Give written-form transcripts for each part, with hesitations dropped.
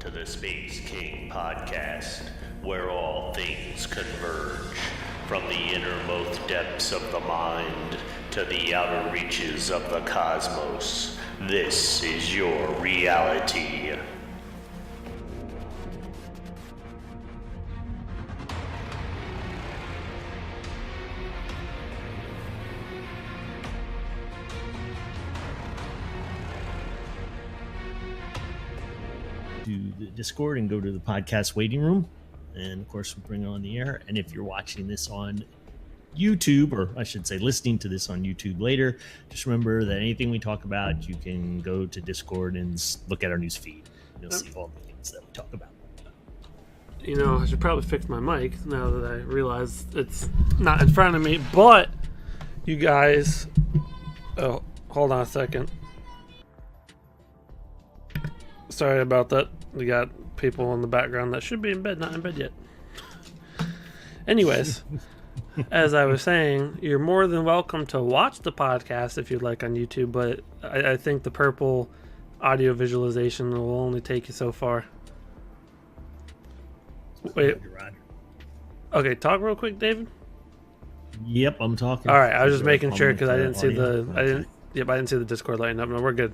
to the Space King podcast, where all things converge, from the innermost depths of the mind to the outer reaches of the cosmos. This is your reality. To the Discord and go to the podcast waiting room, and of course we'll bring it on the air. And if you're watching this on YouTube, or I should say listening to this on YouTube later, just remember that anything we talk about, you can go to Discord and look at our news feed. You'll see all the things that we talk about. You know, I should probably fix my mic now that I realize it's not in front of me. But you guys, oh, hold on a second. Sorry about that. We got people in the background that should be in bed, not in bed yet. Anyways, as I was saying, you're more than welcome to watch the podcast if you'd like on YouTube, but I think the purple audio visualization will only take you so far. Wait. Okay, talk real quick, David. Yep, I'm talking. All right, I was just making sure because I didn't see the I didn't see the Discord lighting up. No, we're good.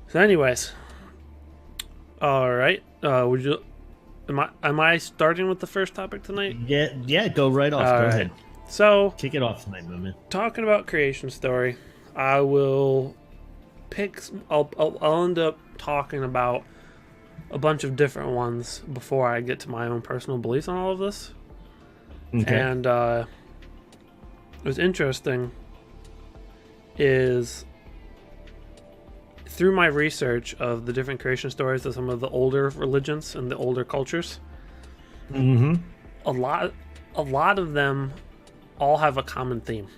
So, anyways, all right. Would you? Am I starting with the first topic tonight? Yeah. Go right off. Go ahead. So, kick it off tonight, man. Talking about creation story, I will pick. I'll end up talking about a bunch of different ones before I get to my own personal beliefs on all of this. Okay. And what's interesting is, through my research of the different creation stories of some of the older religions and the older cultures, a lot of them all have a common theme.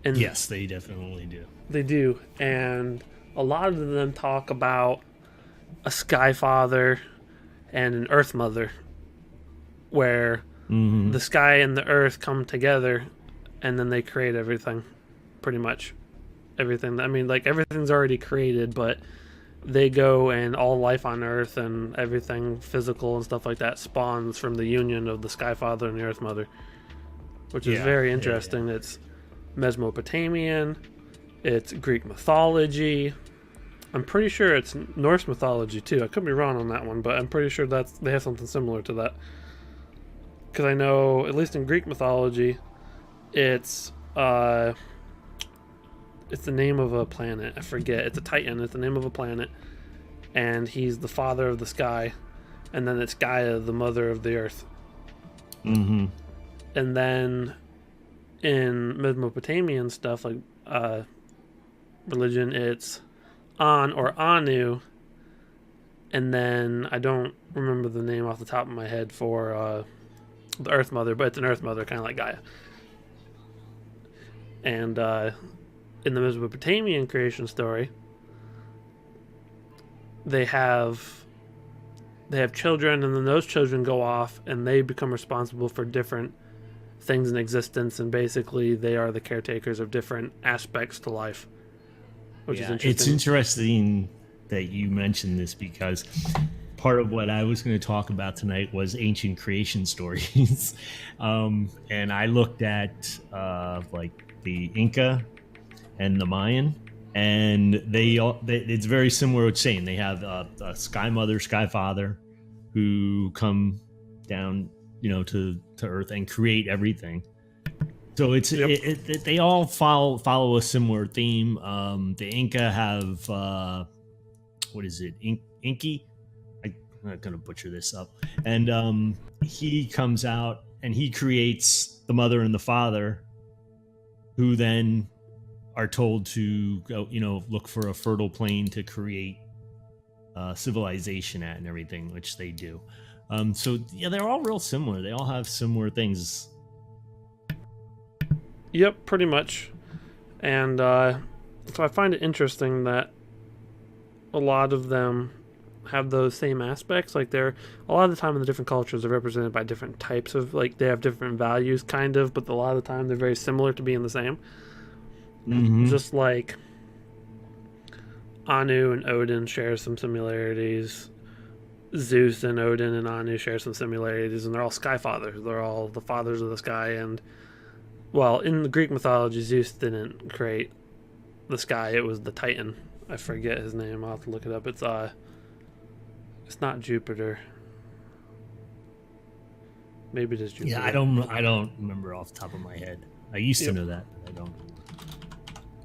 And yes, they definitely do. They do, and a lot of them talk about a Sky Father and an Earth Mother, where the sky and the earth come together, and then they create everything, pretty much. Everything. I mean, like, everything's already created, but they go and all life on Earth and everything physical and stuff like that spawns from the union of the Sky Father and the Earth Mother, which is very interesting. Yeah. It's Mesopotamian, it's Greek mythology. I'm pretty sure it's Norse mythology too. I could be wrong on that one, but I'm pretty sure they have something similar to that. Because I know, at least in Greek mythology, it's the name of a planet. I forget. It's a Titan. It's the name of a planet. And he's the father of the sky. And then it's Gaia, the mother of the earth. And then in Mesopotamian stuff, like religion, it's An or Anu. And then I don't remember the name off the top of my head for the Earth Mother, but it's an Earth Mother, kind of like Gaia. And in the Mesopotamian creation story, they have children, and then those children go off and they become responsible for different things in existence, and basically they are the caretakers of different aspects to life, which is interesting. It's interesting that you mentioned this, because part of what I was going to talk about tonight was ancient creation stories. And I looked at like the Inca and the Mayan, and it's very similar to saying they have a Sky Mother, Sky Father, who come down, to Earth and create everything. So it's they all follow a similar theme. The Inca have what is it, Inky? I'm not gonna butcher this up. And he comes out and he creates the mother and the father, who then are told to go, look for a fertile plain to create civilization at and everything, which they do. So they're all real similar. They all have similar things. Yep, pretty much. And so I find it interesting that a lot of them have those same aspects. Like, they're a lot of the time in the different cultures are represented by different types of, like, they have different values kind of, but a lot of the time they're very similar to being the same. Just like Anu and Odin share some similarities. Zeus and Odin and Anu share some similarities, and they're all sky fathers. They're all the fathers of the sky. And well, in the Greek mythology, Zeus didn't create the sky. It was the Titan. I forget his name. I'll have to look it up. It's not Jupiter. Maybe it is Jupiter. Yeah, I don't remember off the top of my head. I used to know that, but I don't.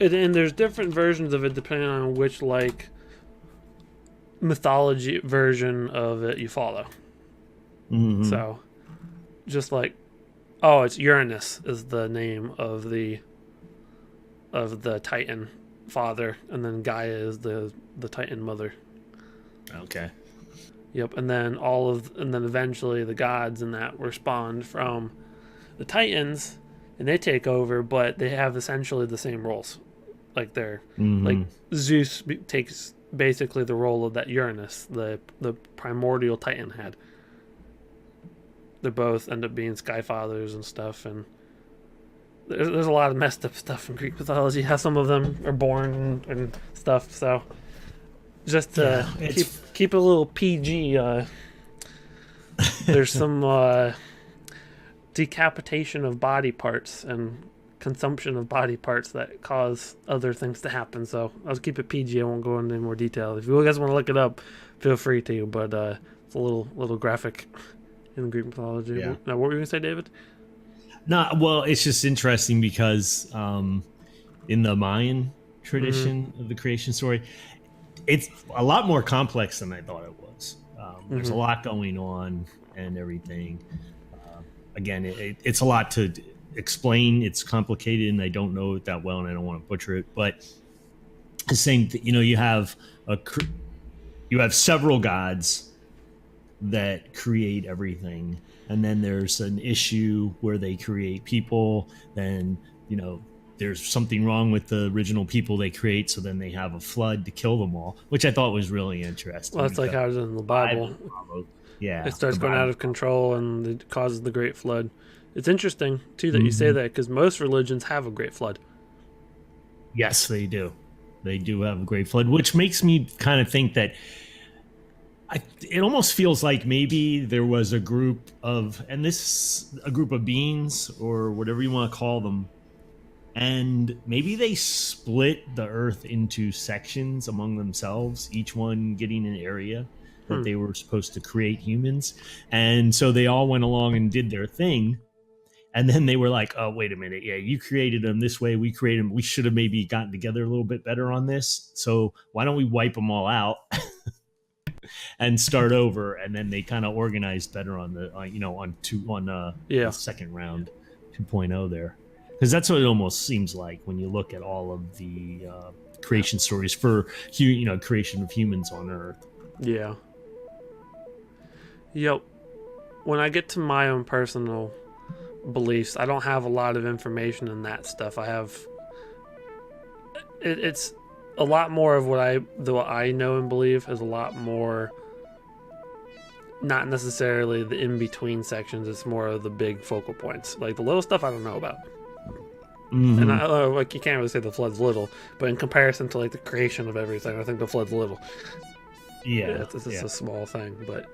And there's different versions of it depending on which like mythology version of it you follow. Mm-hmm. So, just like, oh, it's Uranus is the name of the Titan father, and then Gaia is the Titan mother. Okay. Yep, and then eventually the gods and that were spawned from the Titans, and they take over, but they have essentially the same roles. Like they're like Zeus takes basically the role of that Uranus, the primordial Titan had. They both end up being sky fathers and stuff, and there's a lot of messed up stuff in Greek mythology. How some of them are born and stuff. So just to keep it a little PG, there's some decapitation of body parts and consumption of body parts that cause other things to happen. So I'll keep it PG. I won't go into any more detail. If you guys want to look it up, feel free to. But it's a little graphic in Greek mythology. Yeah. Now, what were you gonna say, David? No, well, it's just interesting because in the Mayan tradition of the creation story, it's a lot more complex than I thought it was. There's a lot going on and everything. Again, it's a lot to explain. It's complicated, and I don't know it that well, and I don't want to butcher it. But the same, you have several gods that create everything, and then there's an issue where they create people. Then there's something wrong with the original people they create, so then they have a flood to kill them all, which I thought was really interesting. Well, that's like how it's in the Bible. Yeah, it starts going out of control and it causes the Great Flood. It's interesting too that you say that, because most religions have a Great Flood. Yes, they do. They do have a Great Flood, which makes me kind of think that it almost feels like maybe there was a group of beings or whatever you want to call them, and maybe they split the earth into sections among themselves, each one getting an area that they were supposed to create humans. And so they all went along and did their thing. And then they were like, oh, wait a minute. Yeah, you created them this way. We created them. We should have maybe gotten together a little bit better on this. So why don't we wipe them all out and start over? And then they kind of organized better on the, the second round 2.0 there. Because that's what it almost seems like when you look at all of the creation stories for, creation of humans on Earth. Yeah. Yep. When I get to my own personal beliefs, I don't have a lot of information in that stuff. I have it's a lot more of what I know and believe is a lot more, not necessarily the in-between sections. It's more of the big focal points. Like the little stuff I don't know about. And you can't really say the flood's little, but in comparison to like the creation of everything, I think the flood's little. Yeah, it's a small thing, but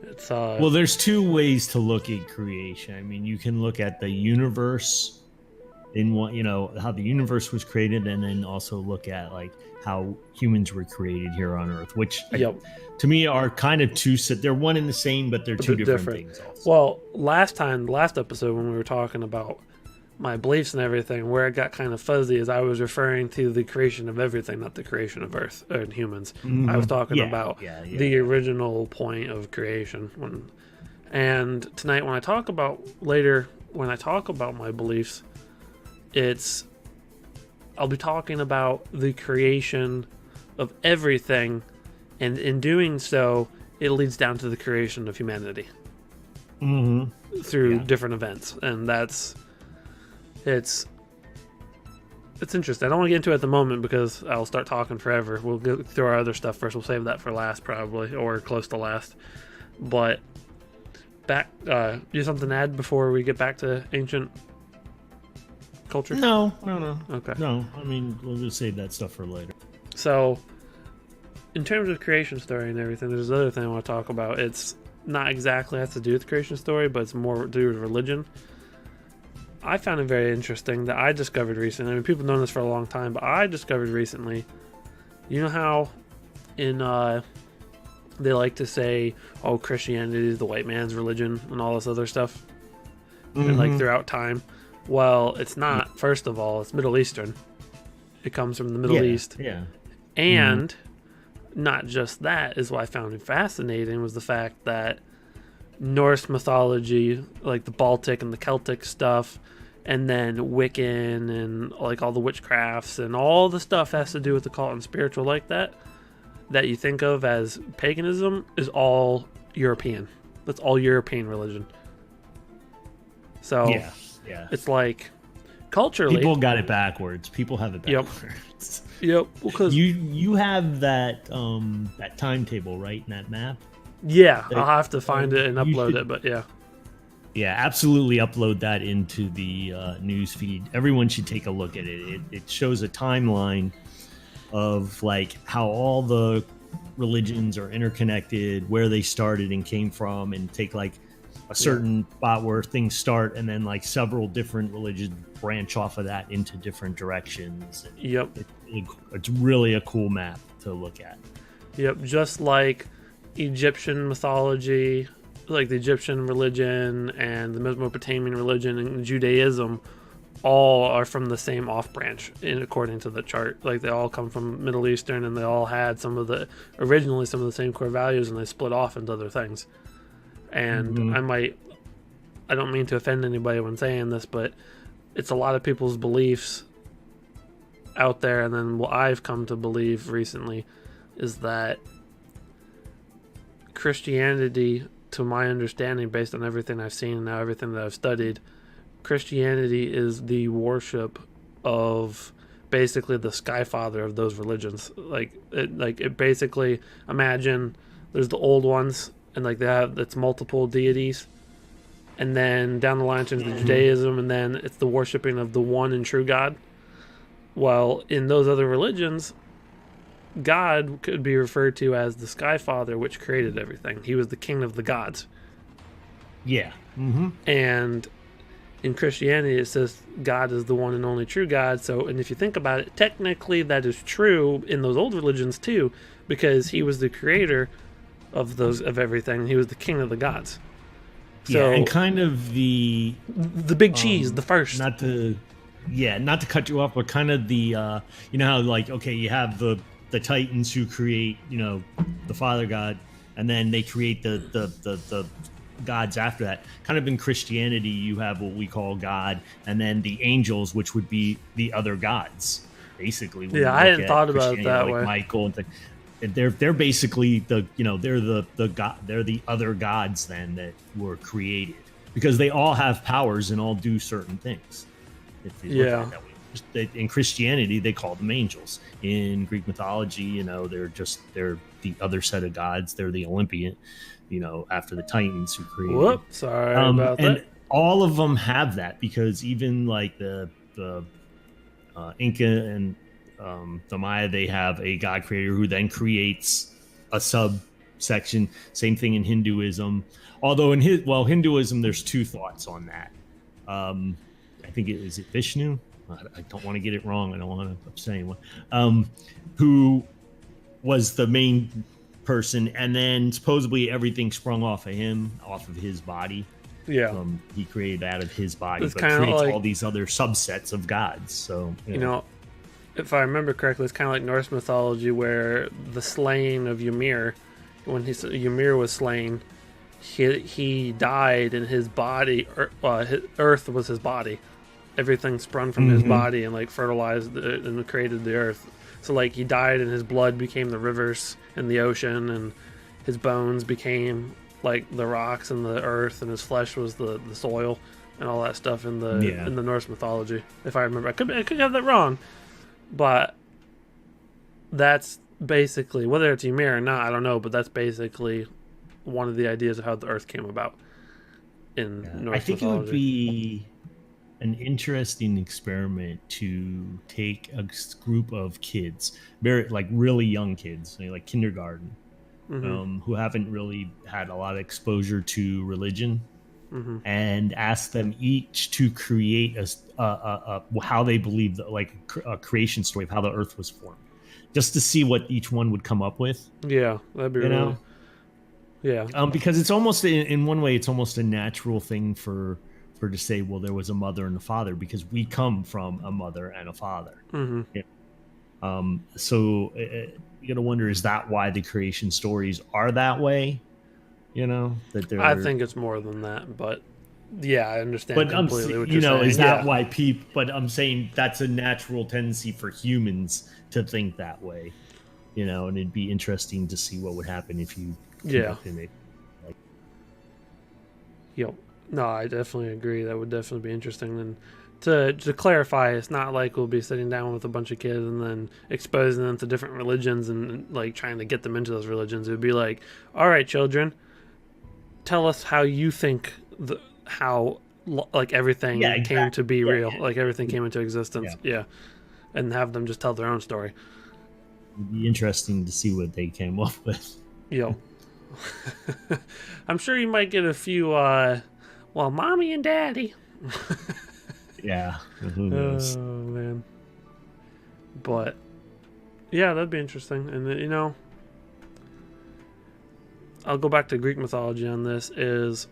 it's well, there's two ways to look at creation. I mean, you can look at the universe in what how the universe was created, and then also look at like how humans were created here on Earth, which to me are kind of they're one and the same, but they're two different things also. Well, last episode when we were talking about my beliefs and everything, where it got kind of fuzzy is I was referring to the creation of everything, not the creation of Earth and humans. I was talking about the original point of creation. And tonight when I talk about my beliefs, I'll be talking about the creation of everything, and in doing so, it leads down to the creation of humanity through different events, and it's interesting. I don't want to get into it at the moment because I'll start talking forever. We'll go through our other stuff first. We'll save that for last, probably, or close to last. But back, you have something to add before we get back to ancient culture? No. Okay. No, I mean, we'll just save that stuff for later. So, in terms of creation story and everything, there's another thing I want to talk about. It's not exactly has to do with creation story, but it's more to do with religion. I found it very interesting that I discovered recently. I mean, people have known this for a long time, but I discovered recently. You know how in they like to say, "Oh, Christianity is the white man's religion" and all this other stuff, and like throughout time. Well, it's not. First of all, it's Middle Eastern. It comes from the Middle East. Yeah. And not just that, is what I found fascinating was the fact that Norse mythology, like the Baltic and the Celtic stuff, and then Wiccan and like all the witchcrafts and all the stuff has to do with the occult and spiritual like that you think of as paganism is all European. That's all European religion. So yeah. it's like culturally People got it backwards. People have it backwards. Yep. Because You have that that timetable, right, in that map? yeah, I'll have to find it and upload it, but yeah. Yeah, absolutely upload that into the news feed. Everyone should take a look at it. It shows a timeline of like how all the religions are interconnected, where they started and came from, and take like a certain spot where things start, and then like several different religions branch off of that into different directions. Yep. It's really a cool map to look at. Yep, just like Egyptian mythology, like the Egyptian religion and the Mesopotamian religion and Judaism, all are from the same off branch according to the chart. Like they all come from Middle Eastern, and they all had originally some of the same core values, and they split off into other things. And I don't mean to offend anybody when saying this, but it's a lot of people's beliefs out there. And then what I've come to believe recently is that Christianity, to my understanding, based on everything I've seen and now everything that I've studied, Christianity is the worship of basically the Sky Father of those religions. Like it basically, imagine there's the old ones, and like they have it's multiple deities, and then down the line turns to Judaism, and then it's the worshiping of the one and true God. Well, in those other religions, God could be referred to as the Sky Father, which created everything. He was the king of the gods. Yeah. And in Christianity, it says God is the one and only true God. So, and if you think about it, technically that is true in those old religions too, because he was the creator of everything. He was the king of the gods. So, and kind of the big cheese, the first. Not to cut you off, but kind of the you know how like you have the Titans who create the Father God, and then they create the gods after that. Kind of in Christianity, you have what we call God, and then the angels, which would be the other gods, basically. Yeah, I hadn't thought about it that way. Michael and things. They're basically they're the god. They're the other gods then that were created, because they all have powers and all do certain things. If you look at it that way. In Christianity, they call them angels. In Greek mythology, they're the other set of gods. They're the Olympian, after the Titans who created. Whoops, sorry about that. And all of them have that, because even like the Inca and the Maya, they have a god creator who then creates a subsection. Same thing in Hinduism. Although in Hinduism, there's two thoughts on that. I think is it Vishnu? I don't want to get it wrong. I don't want to upset anyone. Who was the main person, and then supposedly everything sprung off of him, off of his body. Yeah, he created out of his body, it's but creates like, all these other subsets of gods. So if I remember correctly, it's kind of like Norse mythology, where the slaying of Ymir, when Ymir was slain, he died, and his body, Earth was his body. Everything sprung from his body and like fertilized and created the earth. So like he died, and his blood became the rivers and the ocean, and his bones became like the rocks and the earth, and his flesh was the soil and all that stuff in the Norse mythology. If I remember, I could have that wrong, but that's basically, whether it's Ymir or not, I don't know, but that's basically one of the ideas of how the earth came about in Norse mythology. I think it would be an interesting experiment to take a group of kids, very like really young kids, like kindergarten, who haven't really had a lot of exposure to religion, and ask them each to create a how they believe that, like a creation story of how the earth was formed, just to see what each one would come up with. Yeah, that'd be really. Yeah. Because it's almost in one way, it's almost a natural thing for to say, well, there was a mother and a father, because we come from a mother and a father. So you gotta wonder, is that why the creation stories are that way? That they're. I think it's more than that, but yeah, I understand. But completely what you're saying. is that why people? But I'm saying that's a natural tendency for humans to think that way. And it'd be interesting to see what would happen if you. Yep. No, I definitely agree. That would definitely be interesting. And to clarify, it's not like we'll be sitting down with a bunch of kids and then exposing them to different religions and like trying to get them into those religions. It would be like, all right, children, tell us how you think how everything came to be real, like everything came into existence. Yeah. And have them just tell their own story. It'd be interesting to see what they came up with. Yo. I'm sure you might get a few mommy and daddy. Yeah. Who knows? Oh man. But yeah, that'd be interesting. And I'll go back to Greek mythology on this. It's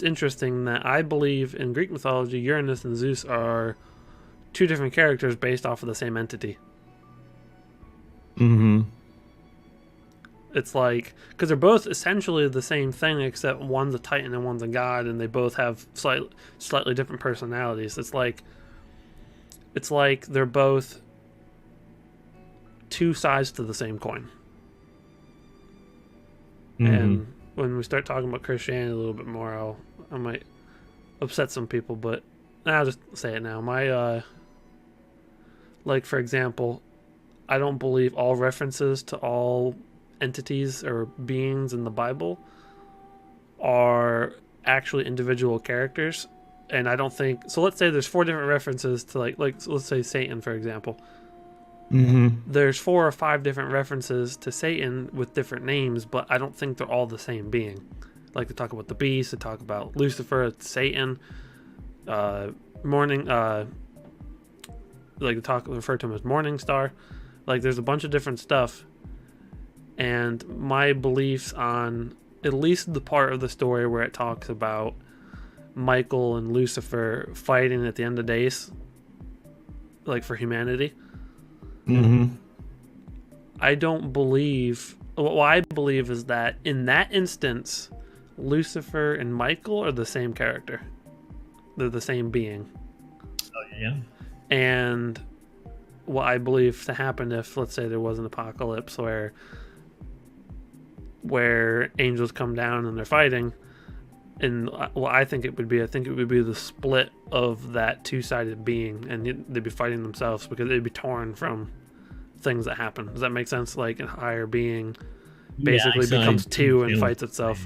interesting that I believe in Greek mythology, Uranus and Zeus are two different characters based off of the same entity. It's like, because they're both essentially the same thing, except one's a titan and one's a god, and they both have slightly different personalities. It's like they're both two sides to the same coin. And when we start talking about Christianity a little bit more, I might upset some people, but I'll just say it now. Like for example, I don't believe all references to all entities or beings in the Bible are actually individual characters, and I don't think so. Let's say there's 4 different references to like let's say Satan, for example. There's 4 or 5 different references to Satan with different names, but I don't think they're all the same being. Like they talk about the beast, they talk about Lucifer, Satan, morning, like they refer to him as Morning Star. Like there's a bunch of different stuff. And my beliefs on at least the part of the story where it talks about Michael and Lucifer fighting at the end of days, like for humanity. I don't believe. What I believe is that in that instance, Lucifer and Michael are the same character. They're the same being. Oh yeah. And what I believe to happen if, let's say, there was an apocalypse where angels come down and they're fighting, and what I think it would be the split of that two-sided being, and they'd be fighting themselves because they'd be torn from things that happen. Does that make sense? Like a higher being basically becomes two and fights itself.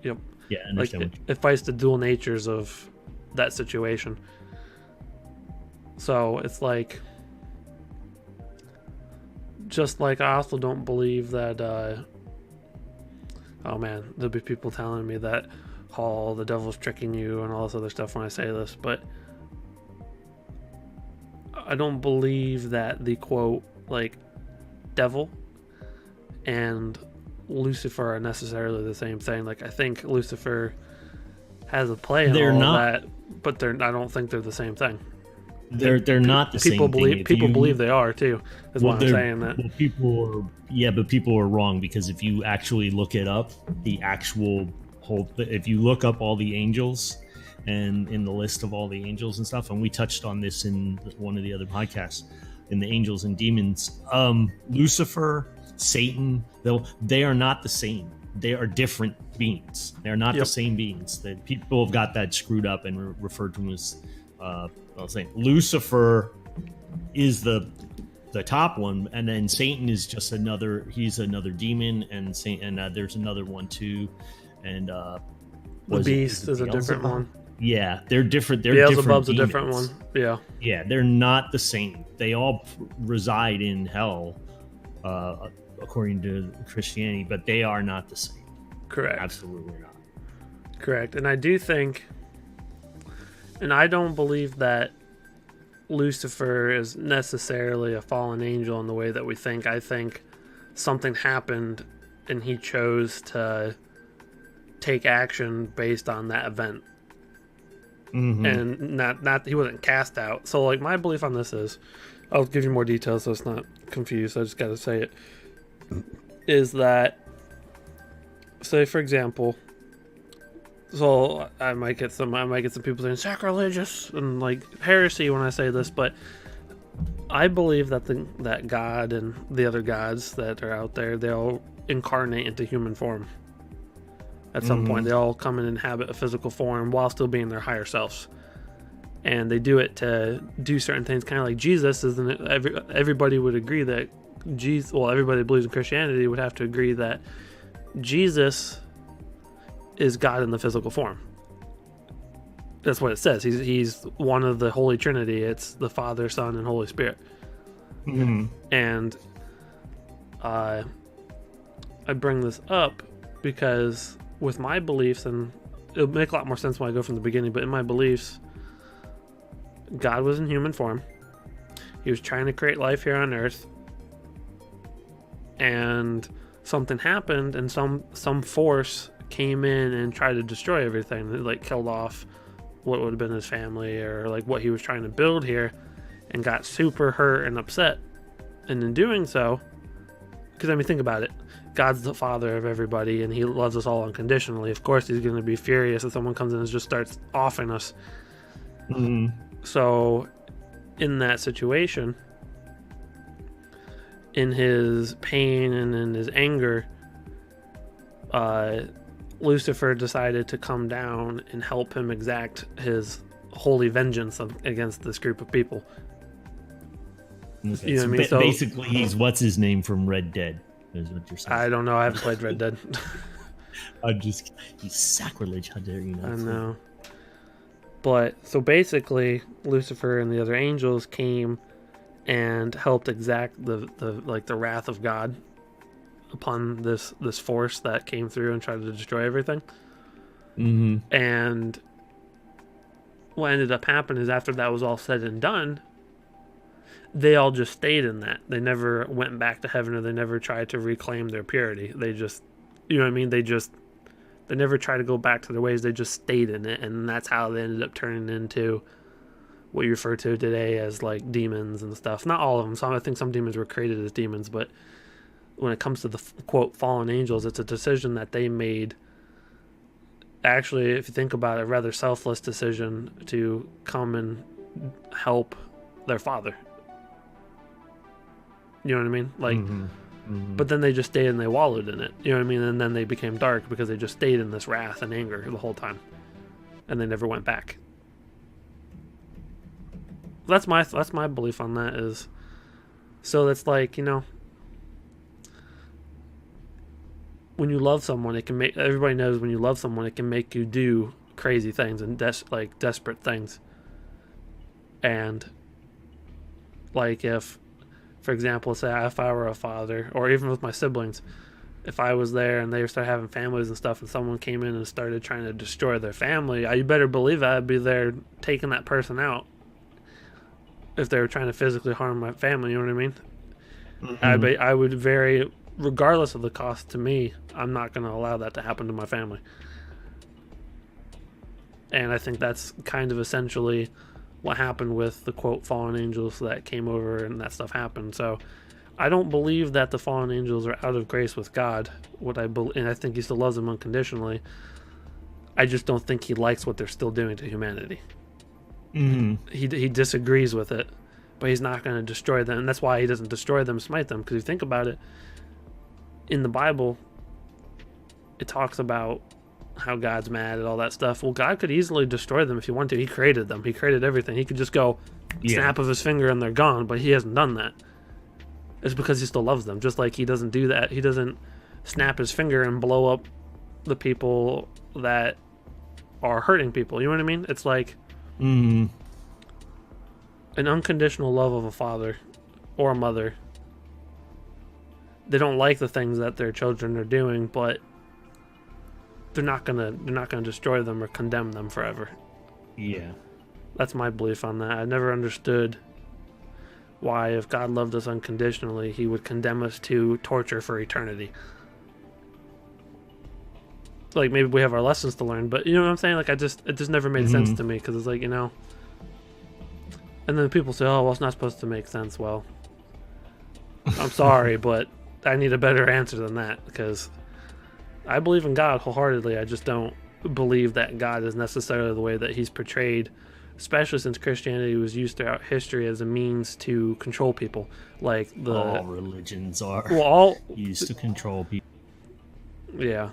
Yep. Yeah, I understand. Like it fights the dual natures of that situation. So it's like, just like I also don't believe that oh man, there'll be people telling me that the devil's tricking you and all this other stuff when I say this, but I don't believe that the quote like devil and Lucifer are necessarily the same thing. Like I think Lucifer has a play in all that, but I don't think they're the same thing. They're not the same thing. People believe they are too. Is why I'm saying that. Well, people are wrong, because if you actually look it up, if you look up all the angels and in the list of all the angels and stuff, and we touched on this in one of the other podcasts, in the angels and demons, Lucifer, Satan, they are not the same. They are different beings. They're not the same beings. That people have got that screwed up and referred to them as. I was saying Lucifer is the top one, and then Satan is just another. He's another demon, and there's another one too, and the beast is a different one. Yeah, they're different. They're different Beelzebub's a demons. different one. Yeah. Yeah, they're not the same. They all reside in hell, according to Christianity, but they are not the same. Correct. Absolutely not. Correct. And I do think, and I don't believe that Lucifer is necessarily a fallen angel in the way that we think. I think something happened and he chose to take action based on that event. Mm-hmm. And not he wasn't cast out. So like my belief on this is, I'll give you more details so it's not confused. I just got to say it. Is that, say for example, so I might get some people saying sacrilegious and like heresy when I say this, but I believe that that God and the other gods that are out there, they'll incarnate into human form. At some point, they all come and inhabit a physical form while still being their higher selves, and they do it to do certain things, kind of like Jesus. Isn't it? Everybody would agree that Jesus. Well, everybody that believes in Christianity would have to agree that Jesus is God in the physical form. That's what it says. He's one of the Holy Trinity. It's the Father, Son, and Holy Spirit. Mm-hmm. And I bring this up because with my beliefs, and it'll make a lot more sense when I go from the beginning, but in my beliefs, God was in human form. He was trying to create life here on Earth, and something happened, and some force came in and tried to destroy everything. It like killed off what would have been his family, or like what he was trying to build here, and got super hurt and upset. And in doing so, because I mean, think about it. God's the father of everybody, and he loves us all unconditionally. Of course, he's going to be furious if someone comes in and just starts offing us. Mm-hmm. So, in that situation, in his pain and in his anger, Lucifer decided to come down and help him exact his holy vengeance against this group of people. Okay, You know what I mean? So- basically, he's what's his name from Red Dead. Is what you're saying. I don't know. I haven't played Red Dead. He's sacrilege. How dare you not? I know. But so basically, Lucifer and the other angels came and helped exact the wrath of God upon this force that came through and tried to destroy everything. Mm-hmm. And what ended up happening is, after that was all said and done, they all just stayed in that. They never went back to heaven, or they never tried to reclaim their purity. They just, you know what I mean? They never tried to go back to their ways. They just stayed in it, and that's how they ended up turning into what you refer to today as like demons and stuff. Not all of them. I think some demons were created as demons, but when it comes to the quote fallen angels, it's a decision that they made. Actually, if you think about it, a rather selfless decision to come and help their father. You know what I mean? Like, but then they just stayed and they wallowed in it. You know what I mean? And then they became dark because they just stayed in this wrath and anger the whole time, and they never went back. That's my belief on that. Is so that's like, you know, when you love someone, it can make, everybody knows when you love someone, it can make you do crazy things and desperate things. And like, if, for example, say if I were a father, or even with my siblings, if I was there and they started having families and stuff, and someone came in and started trying to destroy their family, you better believe I'd be there taking that person out if they were trying to physically harm my family. You know what I mean? Mm-hmm. I would very, regardless of the cost to me, I'm not going to allow that to happen to my family. And I think that's kind of essentially what happened with the quote fallen angels that came over and that stuff happened. So I don't believe that the fallen angels are out of grace with God. And I think he still loves them unconditionally. I just don't think he likes what they're still doing to humanity. Mm-hmm. He disagrees with it, but he's not going to destroy them. And that's why he doesn't destroy them, smite them. Because if you think about it, in the Bible, it talks about how God's mad and all that stuff. Well, God could easily destroy them if he wanted to. He created them. He created everything. He could just go snap of his finger and they're gone, but he hasn't done that. It's because he still loves them. Just like he doesn't do that. He doesn't snap his finger and blow up the people that are hurting people. You know what I mean? It's like Mm. an unconditional love of a father or a mother. They don't like the things that their children are doing, but they're not gonna destroy them or condemn them forever. Yeah. That's my belief on that. I never understood why, if God loved us unconditionally, he would condemn us to torture for eternity. Like, maybe we have our lessons to learn, but you know what I'm saying? Like, it just never made sense to me, because it's like, you know. And then people say, oh, well, it's not supposed to make sense. Well, I'm sorry, but I need a better answer than that, because I believe in God wholeheartedly. I just don't believe that God is necessarily the way that he's portrayed, especially since Christianity was used throughout history as a means to control people. Like all religions are used to control people. Yeah.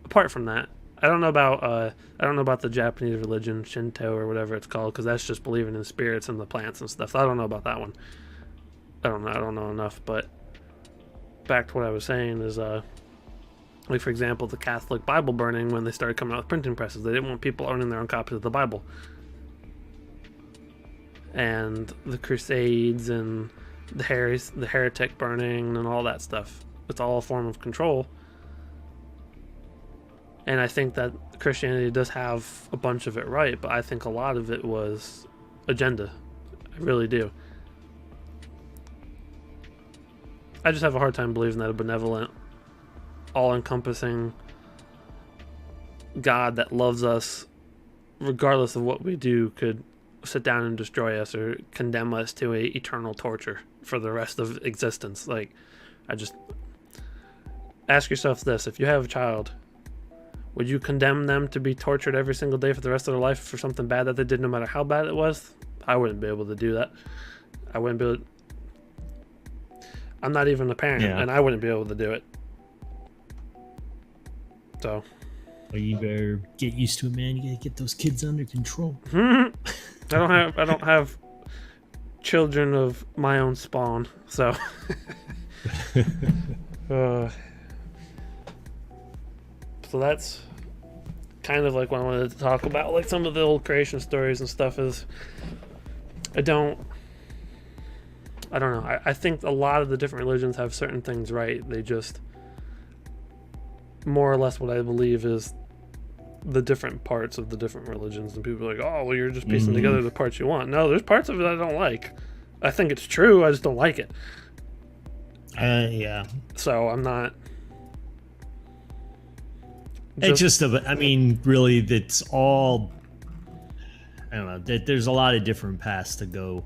Apart from that, I don't know about the Japanese religion, Shinto or whatever it's called, because that's just believing in spirits and the plants and stuff. I don't know about that one. I don't know enough. But back to what I was saying is, like, for example, the Catholic Bible burning, when they started coming out with printing presses, they didn't want people owning their own copies of the Bible. And the Crusades and the heretic burning and all that stuff. It's all a form of control. And I think that Christianity does have a bunch of it right, but I think a lot of it was agenda. I really do. I just have a hard time believing that a benevolent, all-encompassing God that loves us, regardless of what we do, could sit down and destroy us or condemn us to a eternal torture for the rest of existence. Like, I just... Ask yourself this. If you have a child, would you condemn them to be tortured every single day for the rest of their life for something bad that they did, no matter how bad it was? I wouldn't be able to do that. I wouldn't be able to... I'm not even a parent, and I wouldn't be able to do it. So... Well, you better get used to it, man. You gotta get those kids under control. I don't have children of my own spawn, so... So that's kind of like what I wanted to talk about, like some of the old creation stories and stuff. Is I don't know. I think a lot of the different religions have certain things right. They just, more or less, what I believe is the different parts of the different religions. And people are like, oh, well, you're just piecing together the parts you want. No, there's parts of it I don't like. I think it's true. I just don't like it. Yeah. So I'm not... It's just, I mean, really, that's all... I don't know. There's a lot of different paths to go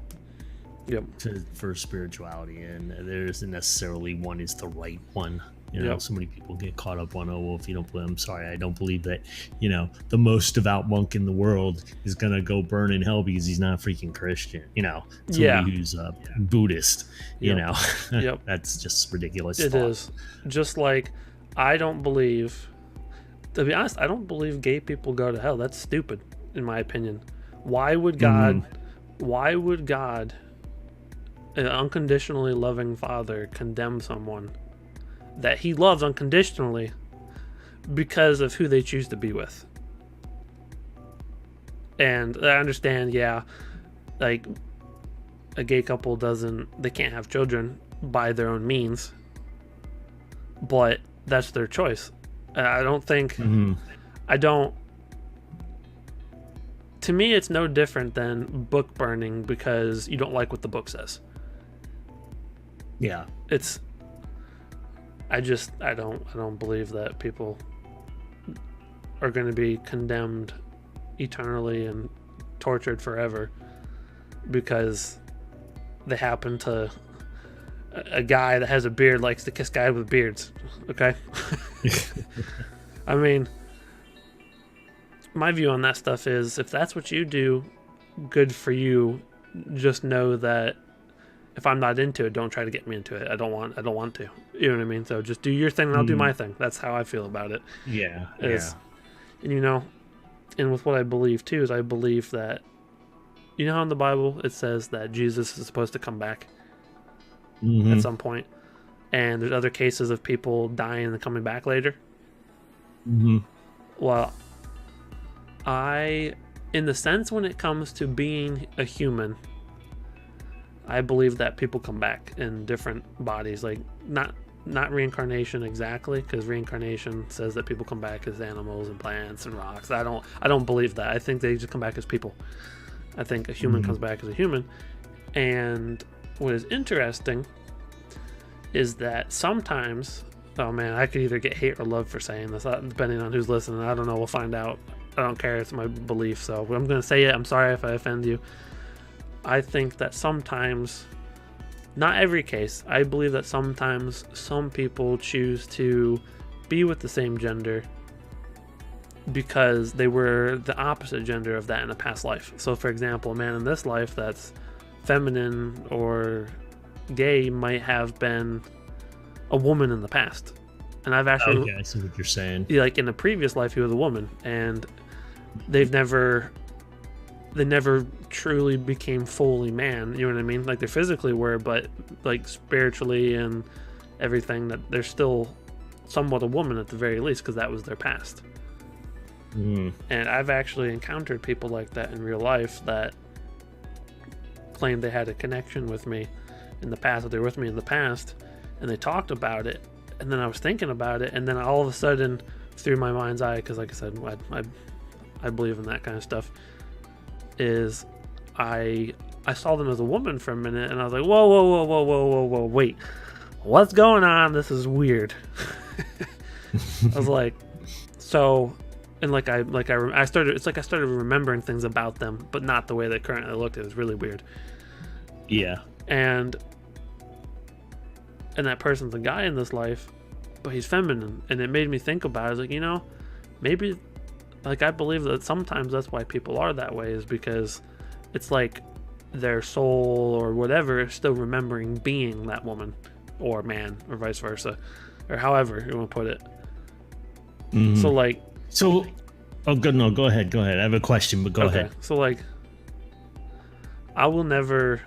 for spirituality, and there isn't necessarily one is the right one. You know, so many people get caught up on, oh, well, if you don't believe, I'm sorry, I don't believe that, you know, the most devout monk in the world is going to go burn in hell because he's not a freaking Christian, you know, somebody who's a Buddhist, you know, that's just ridiculous. It is. Just like, I don't believe, to be honest, I don't believe gay people go to hell. That's stupid, in my opinion. Why would God, an unconditionally loving father, condemn someone that he loves unconditionally because of who they choose to be with? And I understand, like, a gay couple they can't have children by their own means, but that's their choice. I don't think, to me, it's no different than book burning because you don't like what the book says. Yeah. I don't believe that people are going to be condemned eternally and tortured forever because they happen to... A guy that has a beard likes to kiss guys with beards. Okay? I mean, my view on that stuff is, if that's what you do, good for you. Just know that if I'm not into it, don't try to get me into it. I don't want to. You know what I mean? So just do your thing and I'll do my thing. That's how I feel about it. Yeah. And you know, and with what I believe too, is I believe that, you know how in the Bible it says that Jesus is supposed to come back at some point, and there's other cases of people dying and coming back later. Well, In the sense when it comes to being a human, I believe that people come back in different bodies, like not reincarnation exactly, because reincarnation says that people come back as animals and plants and rocks. I don't believe that. I think they just come back as people. I think a human comes back as a human. And what is interesting is that sometimes, oh man, I could either get hate or love for saying this, depending on who's listening. I don't know. We'll find out. I don't care. It's my belief. So I'm going to say it. I'm sorry if I offend you. I think that sometimes, not every case, I believe that sometimes some people choose to be with the same gender because they were the opposite gender of that in a past life. So for example, a man in this life that's feminine or gay might have been a woman in the past. And I've actually... Okay, I see what you're saying. Like in a previous life, he was a woman, and they never truly became fully man. You know what I mean? Like they physically were, but like spiritually and everything, that they're still somewhat a woman at the very least, because that was their past. And I've actually encountered people like that in real life that claimed they had a connection with me in the past, that they were with me in the past, and they talked about it, and then I was thinking about it, and then all of a sudden, through my mind's eye, because like I said, I believe in that kind of stuff, is I saw them as a woman for a minute, and I was like, whoa, wait, what's going on? This is weird. I was like, so, and I started remembering things about them, but not the way they currently looked. It was really weird. Yeah. And that person's a guy in this life, but he's feminine, and it made me think about it. I was like, maybe, like, I believe that sometimes that's why people are that way, is because it's like their soul or whatever is still remembering being that woman or man, or vice versa, or however you want to put it. Go ahead. I have a question, but go ahead. So like, I will never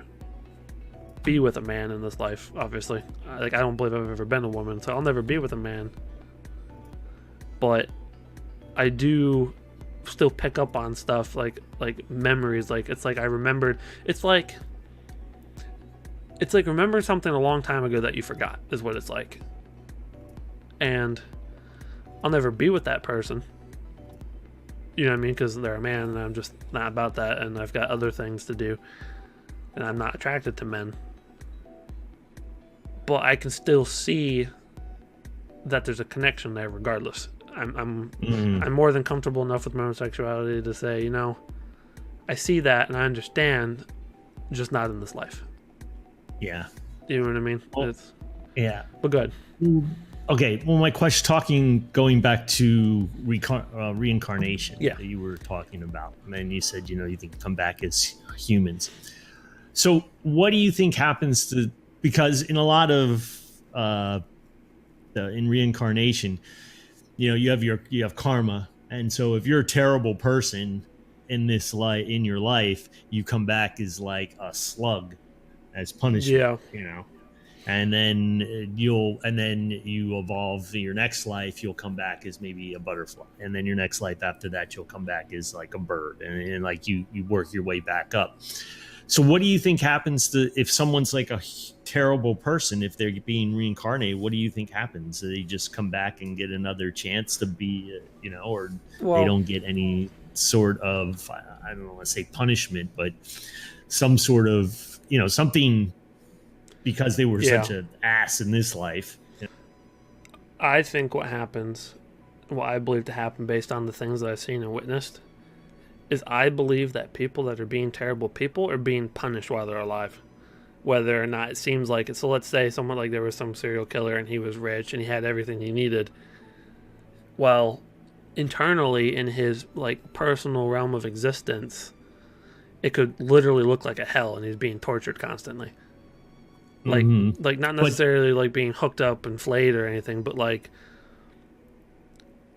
be with a man in this life, obviously. I don't believe I've ever been a woman, so I'll never be with a man. But I do still pick up on stuff like memories. Like it's like I remembered. It's like remembering something a long time ago that you forgot is what it's like. And I'll never be with that person. You know what I mean? Because they're a man, and I'm just not about that, and I've got other things to do, and I'm not attracted to men. But I can still see that there's a connection there regardless. I'm more than comfortable enough with my homosexuality to say, I see that and I understand, just not in this life. Yeah. You know what I mean? Well, yeah. But good. Okay. Well, my question, going back to reincarnation that you were talking about, and then you said, you think come back as humans. So what do you think happens to, because in a lot of in reincarnation, you have karma, and so if you're a terrible person in your life, you come back as like a slug, as punishment. And then you evolve. Your next life, you'll come back as maybe a butterfly, and then your next life after that, you'll come back as like a bird, and like you work your way back up. So what do you think happens if someone's like a terrible person, if they're being reincarnated? What do you think happens? Do they just come back and get another chance to be, or they don't get any sort of, I don't want to say punishment, but some sort of, something, because they were such an ass in this life? I think what I believe to happen based on the things that I've seen and witnessed, is I believe that people that are being terrible people are being punished while they're alive, whether or not it seems like it. So let's say someone, like there was some serial killer and he was rich and he had everything he needed. Well, internally in his like personal realm of existence, it could literally look like a hell, and he's being tortured constantly. Like not necessarily like being hooked up and flayed or anything, but like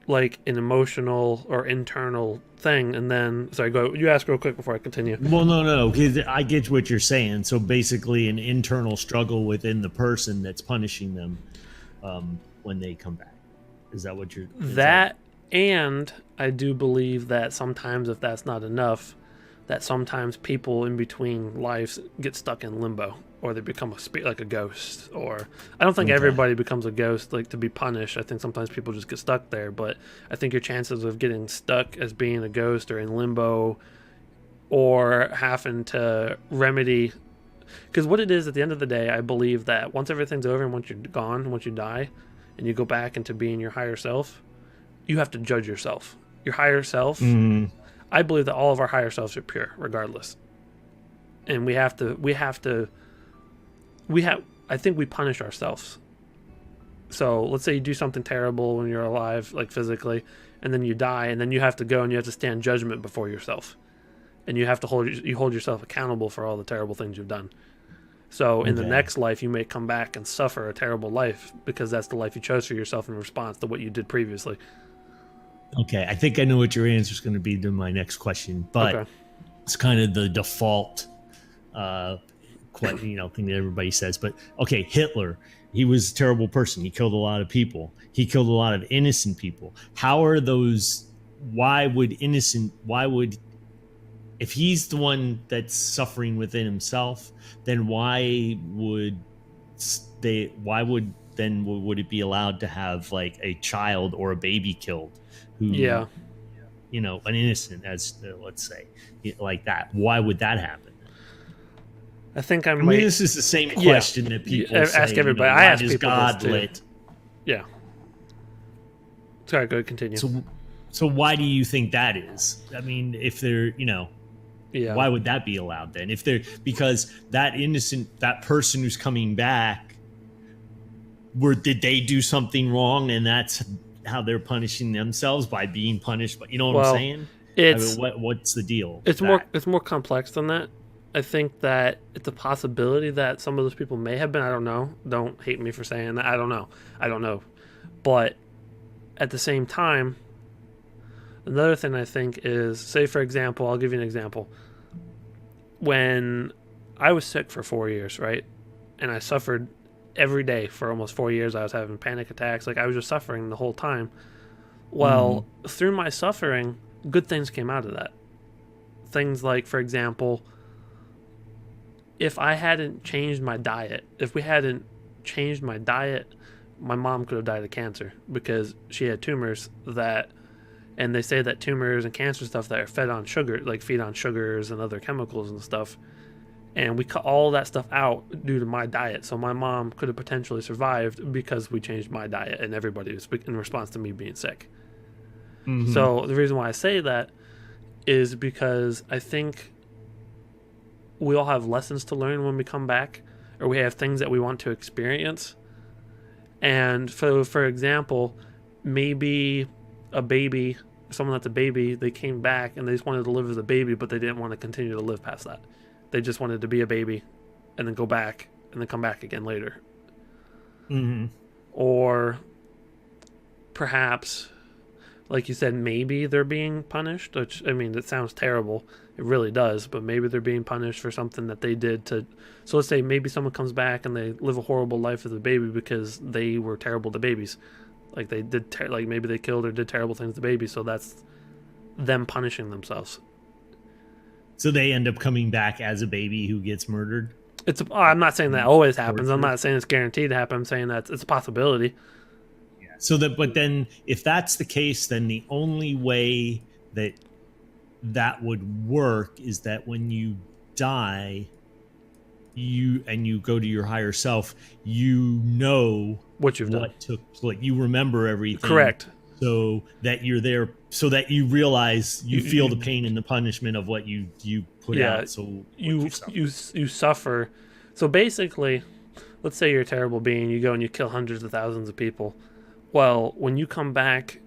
an emotional or internal thing. And then, sorry, go. You ask real quick before I continue. Well, no, I get what you're saying. So basically, an internal struggle within the person that's punishing them when they come back. Is that what you're? And I do believe that sometimes, if that's not enough, that sometimes people in between lives get stuck in limbo, or they become a spirit, like a ghost. Or I don't think everybody becomes a ghost, like to be punished. I think sometimes people just get stuck there. But I think your chances of getting stuck as being a ghost or in limbo, or having to remedy, because what it is at the end of the day, I believe that once everything's over and once you're gone, once you die, and you go back into being your higher self, you have to judge yourself. Your higher self. I believe that all of our higher selves are pure, regardless. And I think we punish ourselves. So let's say you do something terrible when you're alive, like physically, and then you die, and then you have to go and you have to stand judgment before yourself. And you have to hold yourself accountable for all the terrible things you've done. So in the next life, you may come back and suffer a terrible life because that's the life you chose for yourself in response to what you did previously. Okay, I think I know what your answer is going to be to my next question, but it's kind of the default, thing that everybody says. But okay, Hitler, he was a terrible person. He killed a lot of people. He killed a lot of innocent people. How are those? If he's the one that's suffering within himself, then would it be allowed to have like a child or a baby killed? Who, an innocent, as let's say, like that. Why would that happen? I think this is the same question that people ask everybody. I ask people God this too. Yeah. Sorry, go ahead, continue. So why do you think that is? I mean, if they're, why would that be allowed then? Because that person who's coming back, did they do something wrong, and that's how they're punishing themselves by being punished? But you know what I'm saying? What's the deal? It's more complex than that. I think that it's a possibility that some of those people may have been. I don't know. Don't hate me for saying that. I don't know. But at the same time, another thing I think is, say for example, I'll give you an example. When I was sick for 4 years, right, and I suffered every day for almost 4 years, I was having panic attacks. Like, I was just suffering the whole time. Well, through my suffering, good things came out of that. Things like, for example, if I hadn't changed my diet, my mom could have died of cancer because she had tumors and they say that tumors and cancer stuff that are feed on sugars and other chemicals and stuff. And we cut all that stuff out due to my diet. So my mom could have potentially survived because we changed my diet, and everybody was in response to me being sick. So the reason why I say that is because I think we all have lessons to learn when we come back, or we have things that we want to experience. And for example, maybe someone that's a baby, they came back and they just wanted to live as a baby, but they didn't want to continue to live past that. They just wanted to be a baby and then go back and then come back again later. Or perhaps, like you said, maybe they're being punished, which, I mean, it sounds terrible. It really does. But maybe they're being punished for something that they did so let's say maybe someone comes back and they live a horrible life as a baby because they were terrible to babies. Like they did, maybe they killed or did terrible things to babies. So that's them punishing themselves. So they end up coming back as a baby who gets murdered? I'm not saying that always happens. I'm not saying it's guaranteed to happen. I'm saying that it's a possibility. Yeah. But then if that's the case, then the only way that would work is that when you die, you go to your higher self, what you've done. You remember everything. Correct. So that you're there, so that you realize you feel the pain and the punishment of what you put out. So you suffer. So basically, let's say you're a terrible being, you go and you kill hundreds of thousands of people. Well, when you come back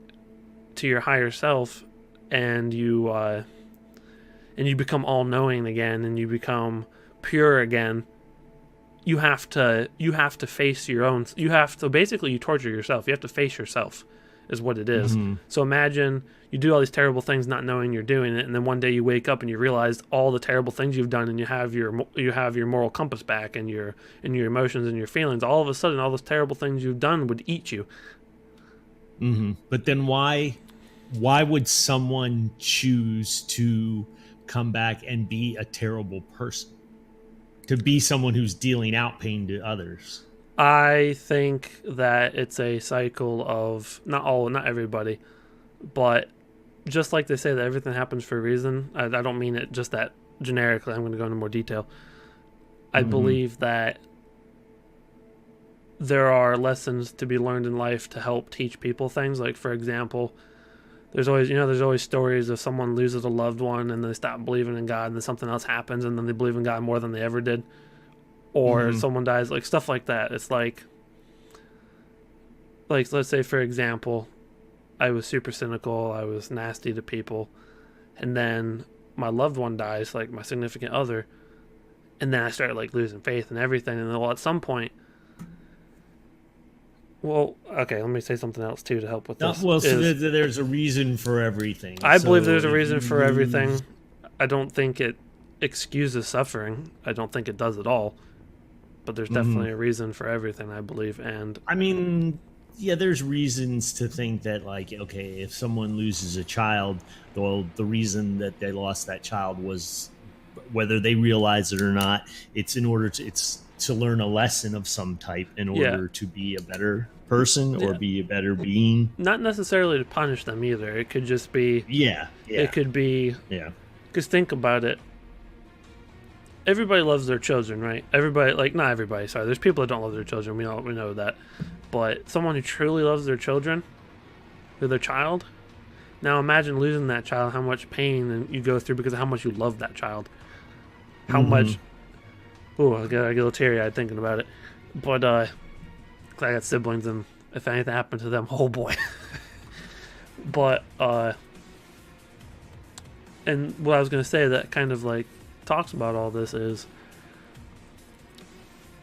to your higher self and you become all-knowing again and you become pure again, you have to face your own. Basically you torture yourself. You have to face yourself, is what it is. So imagine you do all these terrible things not knowing you're doing it, and then one day you wake up and you realize all the terrible things you've done, and you have your moral compass back and your emotions and your feelings. All of a sudden, all those terrible things you've done would eat you. But then why why would someone choose to come back and be a terrible person? To be someone who's dealing out pain to others? I think that it's a cycle of not everybody, but just like they say that everything happens for a reason. I don't mean it just that generically. I'm going to go into more detail. I believe that there are lessons to be learned in life to help teach people things. Like, for example, there's always stories of someone loses a loved one and they stop believing in God, and then something else happens and then they believe in God more than they ever did. Or someone dies, like stuff like that. It's like let's say, for example, I was super cynical, I was nasty to people, and then my loved one dies, like my significant other, and then I started like losing faith and everything. And then, well, at some point, well, okay, let me say something else too to help with this. There's a reason for everything. I believe there's a reason for everything. I don't think it excuses suffering. I don't think it does at all. But there's definitely a reason for everything, I believe. And I mean, yeah, there's reasons to think that, like, okay, if someone loses a child, well, the reason that they lost that child was, whether they realize it or not, it's to learn a lesson of some type in order to be a better person or be a better being. Not necessarily to punish them either. It could just be... It could be... Yeah. Because think about it. Everybody loves their children, right? Everybody, like, not everybody, sorry. There's people that don't love their children. We know that. But someone who truly loves their children, or their child, now imagine losing that child, how much pain you go through because of how much you love that child. How much... Ooh, I get a little teary-eyed thinking about it. But, I got siblings, and if anything happened to them, oh boy. But, and what I was going to say that kind of, like, talks about all this is,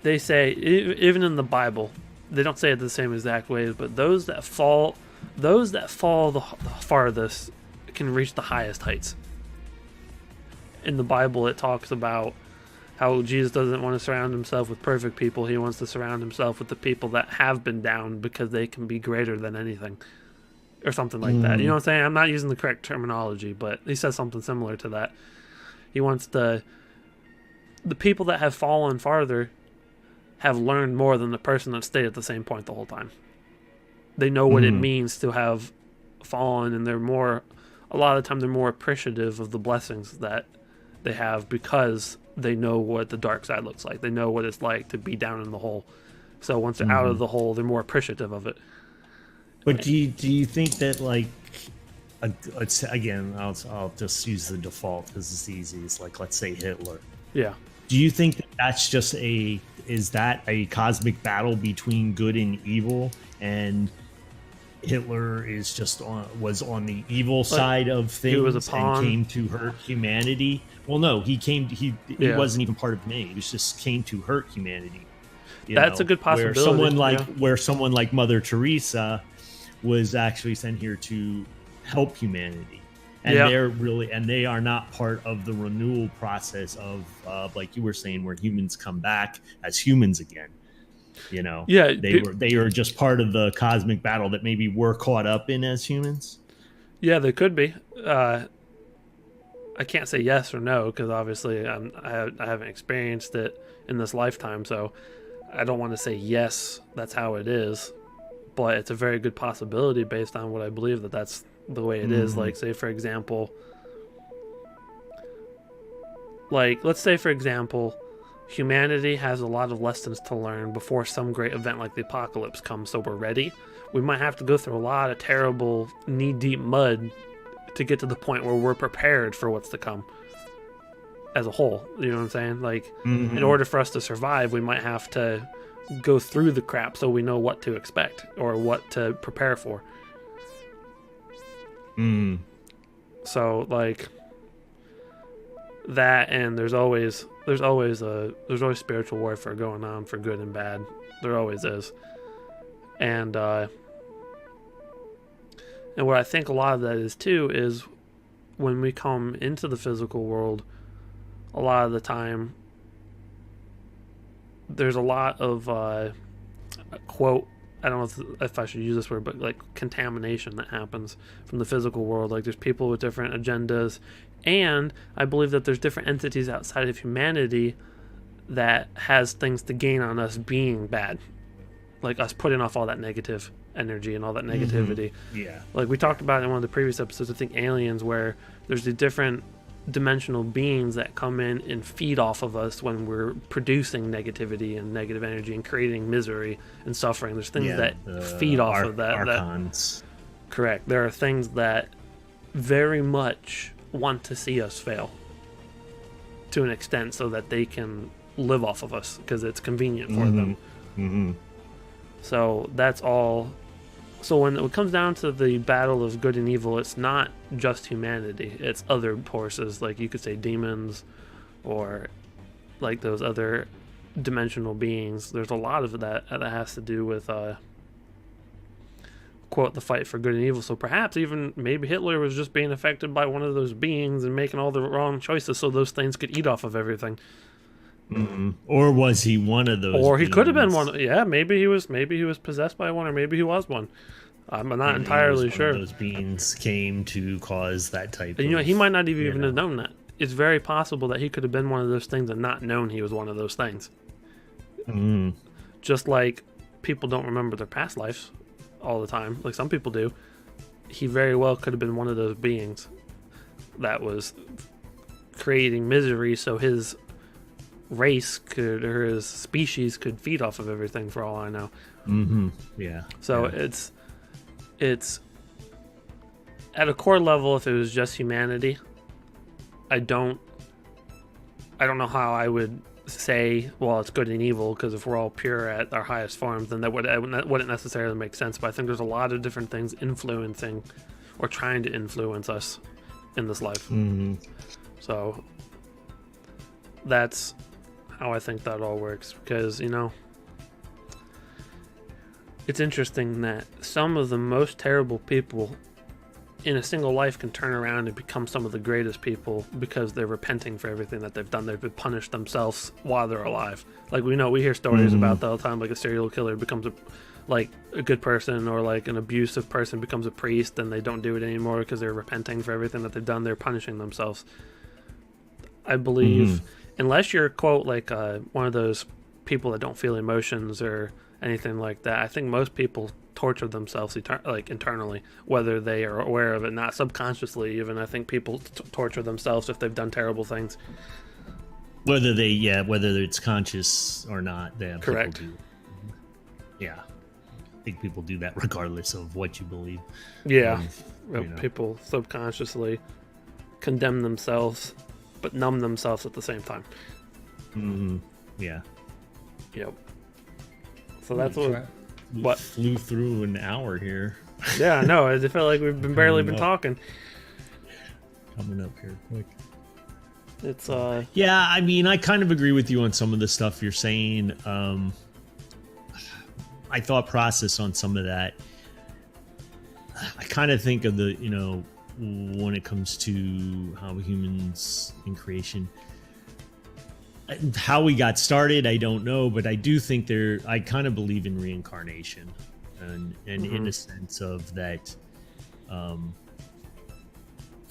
they say, even in the Bible, they don't say it the same exact ways, but those that fall the farthest can reach the highest heights. In the Bible, it talks about how Jesus doesn't want to surround himself with perfect people. He wants to surround himself with the people that have been down because they can be greater than anything. Or something like that. You know what I'm saying? I'm not using the correct terminology, but he says something similar to that. He wants the people that have fallen farther have learned more than the person that stayed at the same point the whole time. They know what it means to have fallen, and a lot of the time they're more appreciative of the blessings that they have because they know what the dark side looks like. They know what it's like to be down in the hole. So once they're out of the hole, they're more appreciative of it. But do you think that, like, again, I'll just use the default because it's easy. It's like, let's say Hitler. Yeah. Do you think that that's just is that a cosmic battle between good and evil, and Hitler was on the evil side of things, he was a pawn, and came to hurt humanity? Well, no, he wasn't even part of humanity. He just came to hurt humanity. That's a good possibility. Where someone like Mother Teresa was actually sent here to help humanity, and they are not part of the renewal process of like you were saying, where humans come back as humans again. They are just part of the cosmic battle that maybe we're caught up in as humans. Yeah, they could be. I can't say yes or no because obviously I haven't experienced it in this lifetime, so I don't want to say yes, that's how it is, but it's a very good possibility based on what I believe that's the way it is. Like, say for example, let's say for example, humanity has a lot of lessons to learn before some great event like the apocalypse comes, so we're ready. We might have to go through a lot of terrible knee-deep mud to get to the point where we're prepared for what's to come as a whole. You know what I'm saying? Like, in order for us to survive, we might have to go through the crap so we know what to expect or what to prepare for. So, like, that, and there's always spiritual warfare going on for good and bad. There always is. And what I think a lot of that is too is when we come into the physical world, a lot of the time there's a lot of quote, I don't know if I should use this word, but like contamination that happens from the physical world. Like there's people with different agendas, and I believe that there's different entities outside of humanity that has things to gain on us being bad, like us putting off all that negative energy and all that negativity. Yeah. Like we talked about in one of the previous episodes, I think Aliens, where there's the different dimensional beings that come in and feed off of us when we're producing negativity and negative energy and creating misery and suffering. There's things that feed off of that. Archons. Correct. There are things that very much want to see us fail to an extent so that they can live off of us because it's convenient for them. Mm-hmm. So that's all. So when it comes down to the battle of good and evil, it's not just humanity. It's other forces, like you could say demons or like those other dimensional beings. There's a lot of that has to do with, quote, the fight for good and evil. So perhaps even maybe Hitler was just being affected by one of those beings and making all the wrong choices so those things could eat off of everything. Mm-hmm. Or was he one of those? Or he could have been one. Yeah, maybe he was possessed by one, or maybe he was one. I'm not entirely sure. Those beings came to cause that type. And he might not even have known that. It's very possible that he could have been one of those things and not known he was one of those things. Mm. Just like people don't remember their past lives all the time, like some people do. He very well could have been one of those beings that was creating misery so his race could, or his species could feed off of everything, for all I know. Mm-hmm. Yeah. So it's at a core level, if it was just humanity, I don't know how I would say, well, it's good and evil, because if we're all pure at our highest forms, then that wouldn't necessarily make sense. But I think there's a lot of different things influencing or trying to influence us in this life. Mm-hmm. So that's how I think that all works, because it's interesting that some of the most terrible people in a single life can turn around and become some of the greatest people because they're repenting for everything that they've done. They've punished themselves while they're alive. Like we hear stories about that all the time, like a serial killer becomes a good person, or like an abusive person becomes a priest and they don't do it anymore because they're repenting for everything that they've done. They're punishing themselves. I believe, unless you're, quote, like one of those people that don't feel emotions or anything like that, I think most people torture themselves internally, whether they are aware of it, not subconsciously even. I think people torture themselves if they've done terrible things. Whether it's conscious or not. Yeah, correct. People do. Yeah. I think people do that regardless of what you believe. Yeah. People subconsciously condemn themselves but numb themselves at the same time. Mm-hmm. Yeah. Yep. So that's what flew through an hour here. Yeah, I know. I feel like we've barely been talking. Coming up here quick. It's Yeah, I mean, I kind of agree with you on some of the stuff you're saying. I thought process on some of that. I kind of think of the, when it comes to how humans in creation, how we got started, I don't know, but I do think I kind of believe in reincarnation, and in a sense of that,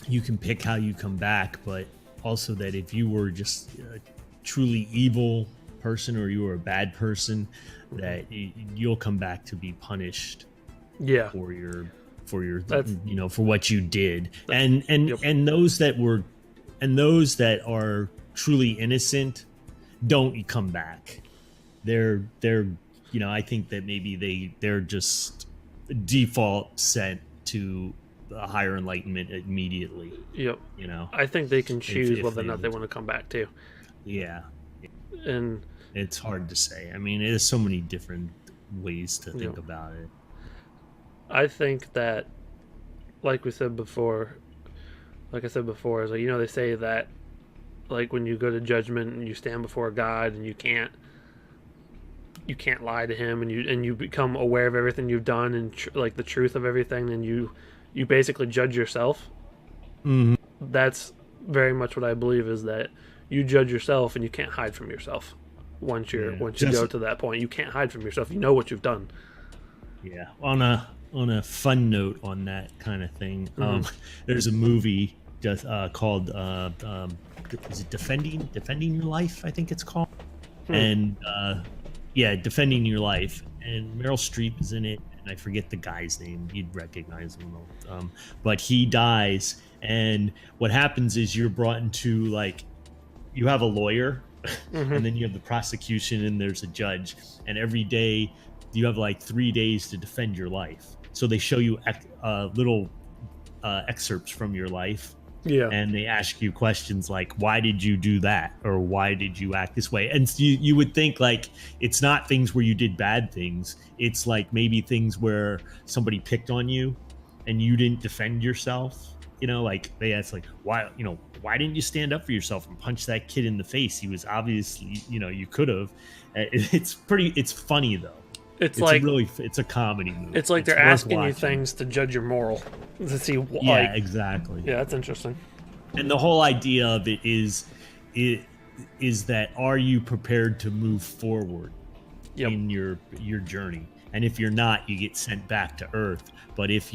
you can pick how you come back, but also that if you were just a truly evil person or you were a bad person, that you'll come back to be punished. Yeah. For for what you did, and those that are truly innocent don't come back. They're I think that maybe they're just default sent to a higher enlightenment immediately. Yep. I think they can choose whether or not they want to come back too. Yeah. And it's hard to say. I mean, there's so many different ways to think about it. I think that, like I said before, is like, they say that, like, when you go to judgment and you stand before God and you can't lie to him, and you become aware of everything you've done and the truth of everything, and you basically judge yourself. Mm-hmm. That's very much what I believe, is that you judge yourself and you can't hide from yourself. Once you go to that point, you can't hide from yourself. You know what you've done. Yeah. On a fun note on that kind of thing, Mhm. there's a movie just called is it Defending Your Life? I think it's called. Hmm. And yeah, Defending Your Life. And Meryl Streep is in it, and I forget the guy's name. You'd recognize him, though. But he dies, and what happens is you're brought into like you have a lawyer, Hmm. and then you have the prosecution, and there's a judge, and every day you have like 3 days to defend your life. So they show you little excerpts from your life, Yeah. and they ask you questions like, why did you do that, or why did you act this way? And you would think like it's not things where you did bad things, it's like maybe things where somebody picked on you and you didn't defend yourself. Like they ask like, why didn't you stand up for yourself and punch that kid in the face? He was obviously, you could have. It's funny though. It's like It's a comedy movie. it's like It's they're worth asking you watching. things to judge your moral to see Yeah, exactly. yeah, that's interesting. And the whole idea of it is that, are you prepared to move forward Yep. in your journey? And if you're not, you get sent back to Earth. But if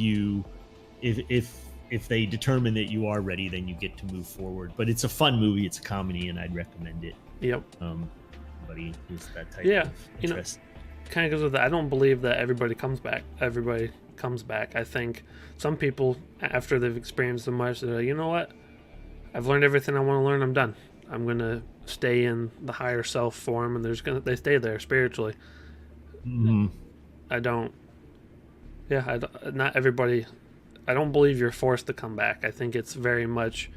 they determine that you are ready, then you get to move forward. But it's a fun movie. It's a comedy, and I'd recommend it. Yep. Somebody who's that type Yeah, of you know, interest. kind of goes with that. I don't believe that everybody comes back. Everybody comes back. I think some people, after they've experienced so much, they're like, you know what? I've learned everything I want to learn. I'm done. I'm gonna stay in the higher self form, and they stay there spiritually. Mhm. I don't. Yeah, not everybody. I don't believe you're forced to come back. I think it's very much,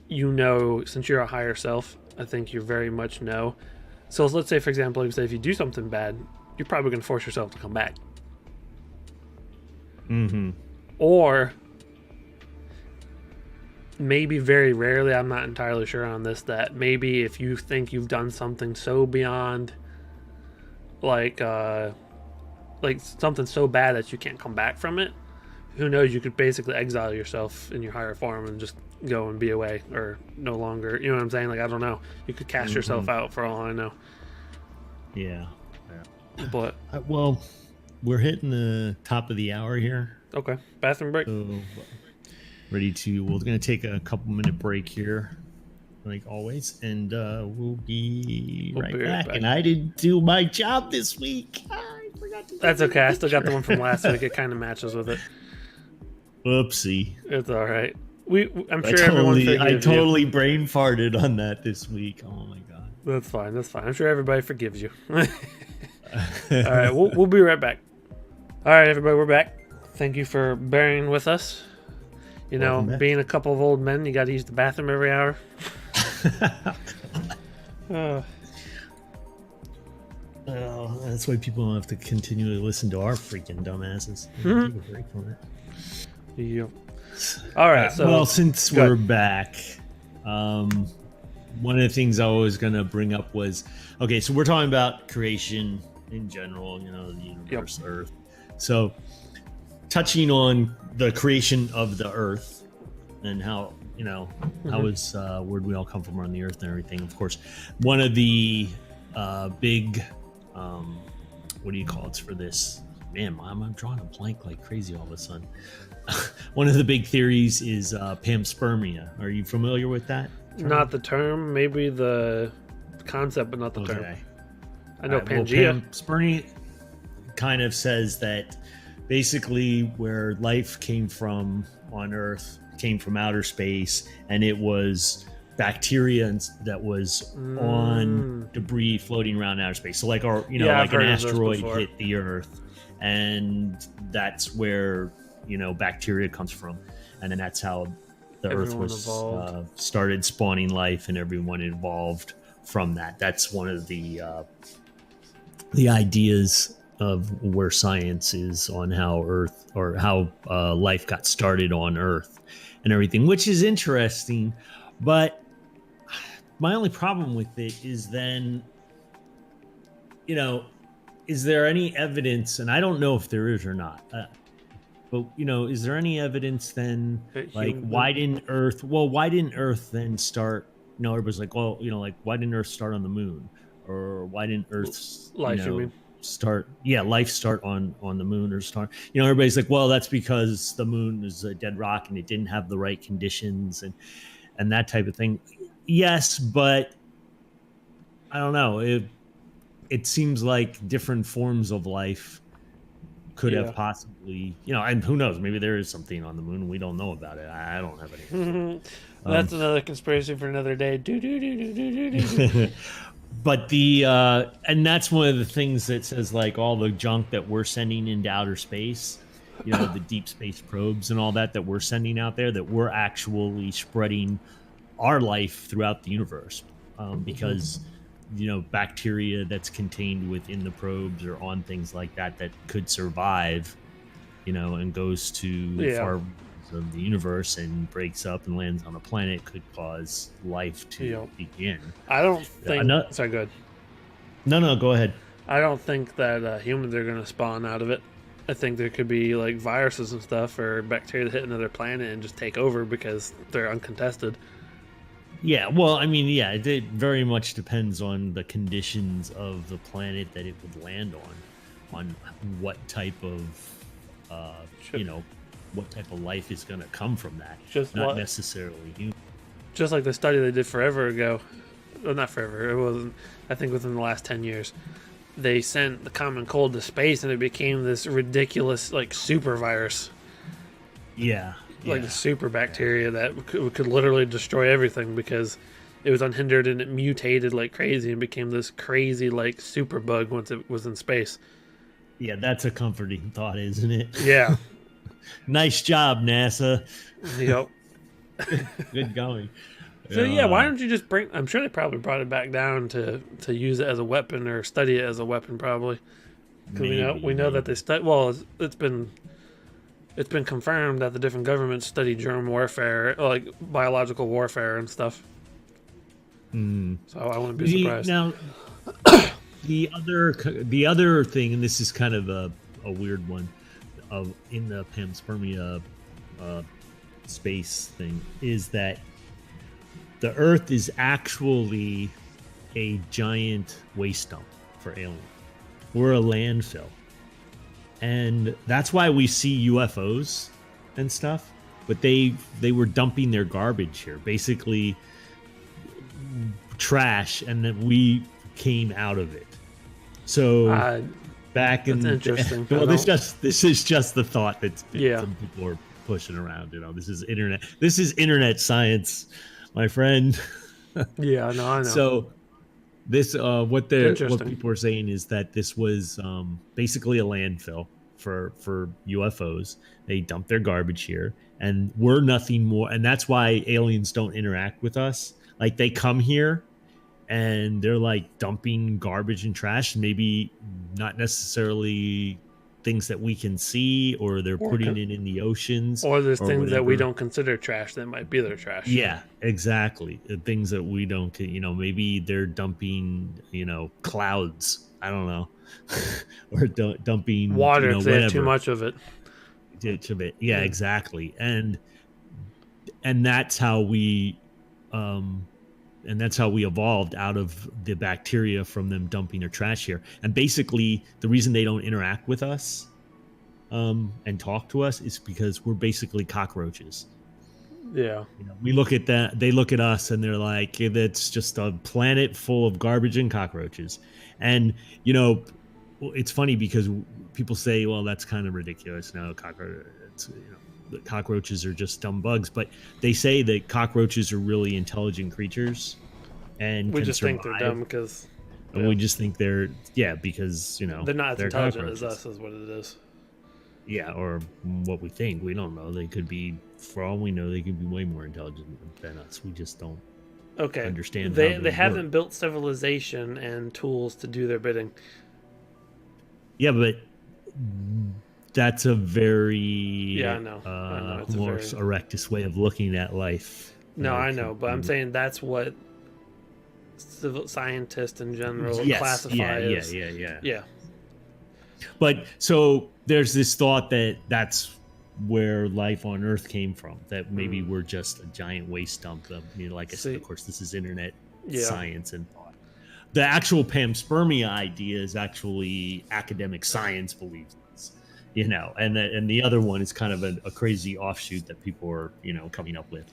since you're a higher self. I think you very much know. So let's say, for example, if you do something bad, you're probably going to force yourself to come back. Mhm. Or maybe very rarely, I'm not entirely sure on this, that maybe if you think you've done something so beyond, like something so bad that you can't come back from it, who knows, you could basically exile yourself in your higher form and just go and be away, or no longer, you know what I'm saying? Like, I don't know. You could cast yourself out for all I know. Yeah. But, Well, we're hitting the top of the hour here. okay. Bathroom break? So we're going to take a couple minute break here, like always, and we'll be right back. And I didn't do my job this week. I forgot to do That's okay. I still got the one from last week. It kind of matches with it. Whoopsie. It's all right. I'm sure everyone forgives I you. totally brain farted on that this week. Oh my god. That's fine. That's fine. I'm sure everybody forgives you. All right. We'll be right back. All right, everybody. We're back. Thank you for bearing with us. Welcome back. Being a couple of old men, you got to use the bathroom every hour. Well, that's why people don't have to continually listen to our freaking dumbasses. Mhm. Take a break from it. Yep. All right. So, well, since go we're ahead. back, one of the things I was going to bring up was, okay, so we're talking about creation in general, the universe, Earth. So touching on the creation of the Earth and how, how is, where'd we all come from on the Earth and everything. Of course, one of the big, what do you call it for this? Man, I'm drawing a blank like crazy all of a sudden. One of the big theories is panspermia. Are you familiar with that term? Not the term, maybe the concept, but not the term. I know Pangea. Panspermia kind of says that basically where life came from on Earth came from outer space, and it was bacteria that was on debris floating around outer space. So like like an asteroid hit the Earth, and that's where bacteria comes from, and then that's how the Earth was started spawning life, and everyone evolved from that. That's one of the ideas of where science is on how Earth or how life got started on Earth and everything, which is interesting. But my only problem with it is then, is there any evidence? And I don't know if there is or not. But is there any evidence then? Like, why didn't Earth then start? Everybody's like, well, like, why didn't Earth start on the moon, or why didn't Earth life? You mean? life start on the moon or star. Everybody's like, well, that's because the moon is a dead rock and it didn't have the right conditions and that type of thing. Yes, but I don't know. It seems like different forms of life could have possibly, and who knows, maybe there is something on the moon and we don't know about it. I don't have any. That's another conspiracy for another day. But and that's one of the things that says, like, all the junk that we're sending into outer space, the deep space probes and all that we're sending out there, that we're actually spreading our life throughout the universe, because bacteria that's contained within the probes or on things like that could survive, and goes to far reaches of the universe and breaks up and lands on a planet, could cause life to begin. I don't think. Sorry, go ahead. No, go ahead. I don't think that humans are going to spawn out of it. I think there could be like viruses and stuff or bacteria that hit another planet and just take over because they're uncontested. Yeah, well, I mean, it very much depends on the conditions of the planet that it would land on what type of, what type of life is going to come from that. Not necessarily human. Just like the study they did forever ago. Well, not forever. It wasn't, I think within the last 10 years. They sent the common cold to space and it became this ridiculous, like, super virus. Yeah. Like the super bacteria that could literally destroy everything because it was unhindered and it mutated like crazy and became this crazy like super bug once it was in space. Yeah, that's a comforting thought, isn't it? Yeah. Nice job, NASA. Yep. Good going. So why don't you just bring? I'm sure they probably brought it back down to use it as a weapon or study it as a weapon, probably. Because we know that they study. Well, it's been confirmed that the different governments study germ warfare, like biological warfare and stuff. So I wouldn't be surprised. Now, the other thing, and this is kind of a weird one, in the panspermia space thing, is that the Earth is actually a giant waste dump for aliens. We're a landfill. And that's why we see UFOs and stuff. But they were dumping their garbage here, basically trash, and then we came out of it. So back in interesting. Well, this is just the thought that some people are pushing around. This is internet. This is internet science, my friend. Yeah, no, I know. So this what people are saying is that this was basically a landfill for UFOs. They dump their garbage here, and we're nothing more. And that's why aliens don't interact with us. Like, they come here and they're like dumping garbage and trash, maybe not necessarily things that we can see, or they're putting it in the oceans, or there's things that we don't consider trash that might be their trash. Yeah, exactly. The things that we don't, maybe they're dumping, clouds. I don't know, or dumping water if they have too much of it. Yeah, exactly. And that's how we, evolved out of the bacteria from them dumping their trash here. And basically, the reason they don't interact with us and talk to us is because we're basically cockroaches. Yeah. We look at that, they look at us, and they're like, that's just a planet full of garbage and cockroaches. And, it's funny because people say, well, that's kind of ridiculous. No, cockroaches are just dumb bugs, but they say that cockroaches are really intelligent creatures, and we just think they're dumb because we just think they're because they're not as intelligent as us, is what it is. Yeah, or what we think. We don't know. They could be, for all we know, they could be way more intelligent than us. We just don't understand. They haven't built civilization and tools to do their bidding. Yeah, but that's a very I know. Homo erectus way of looking at life. No, I know, but I'm saying that's what civil scientists in general classify as. Yeah. But so there's this thought that that's where life on Earth came from. That maybe we're just a giant waste dump. Of, like I said, of course, this is internet science and thought. the actual panspermia idea is actually academic science believes this, and the other one is kind of a crazy offshoot that people are coming up with.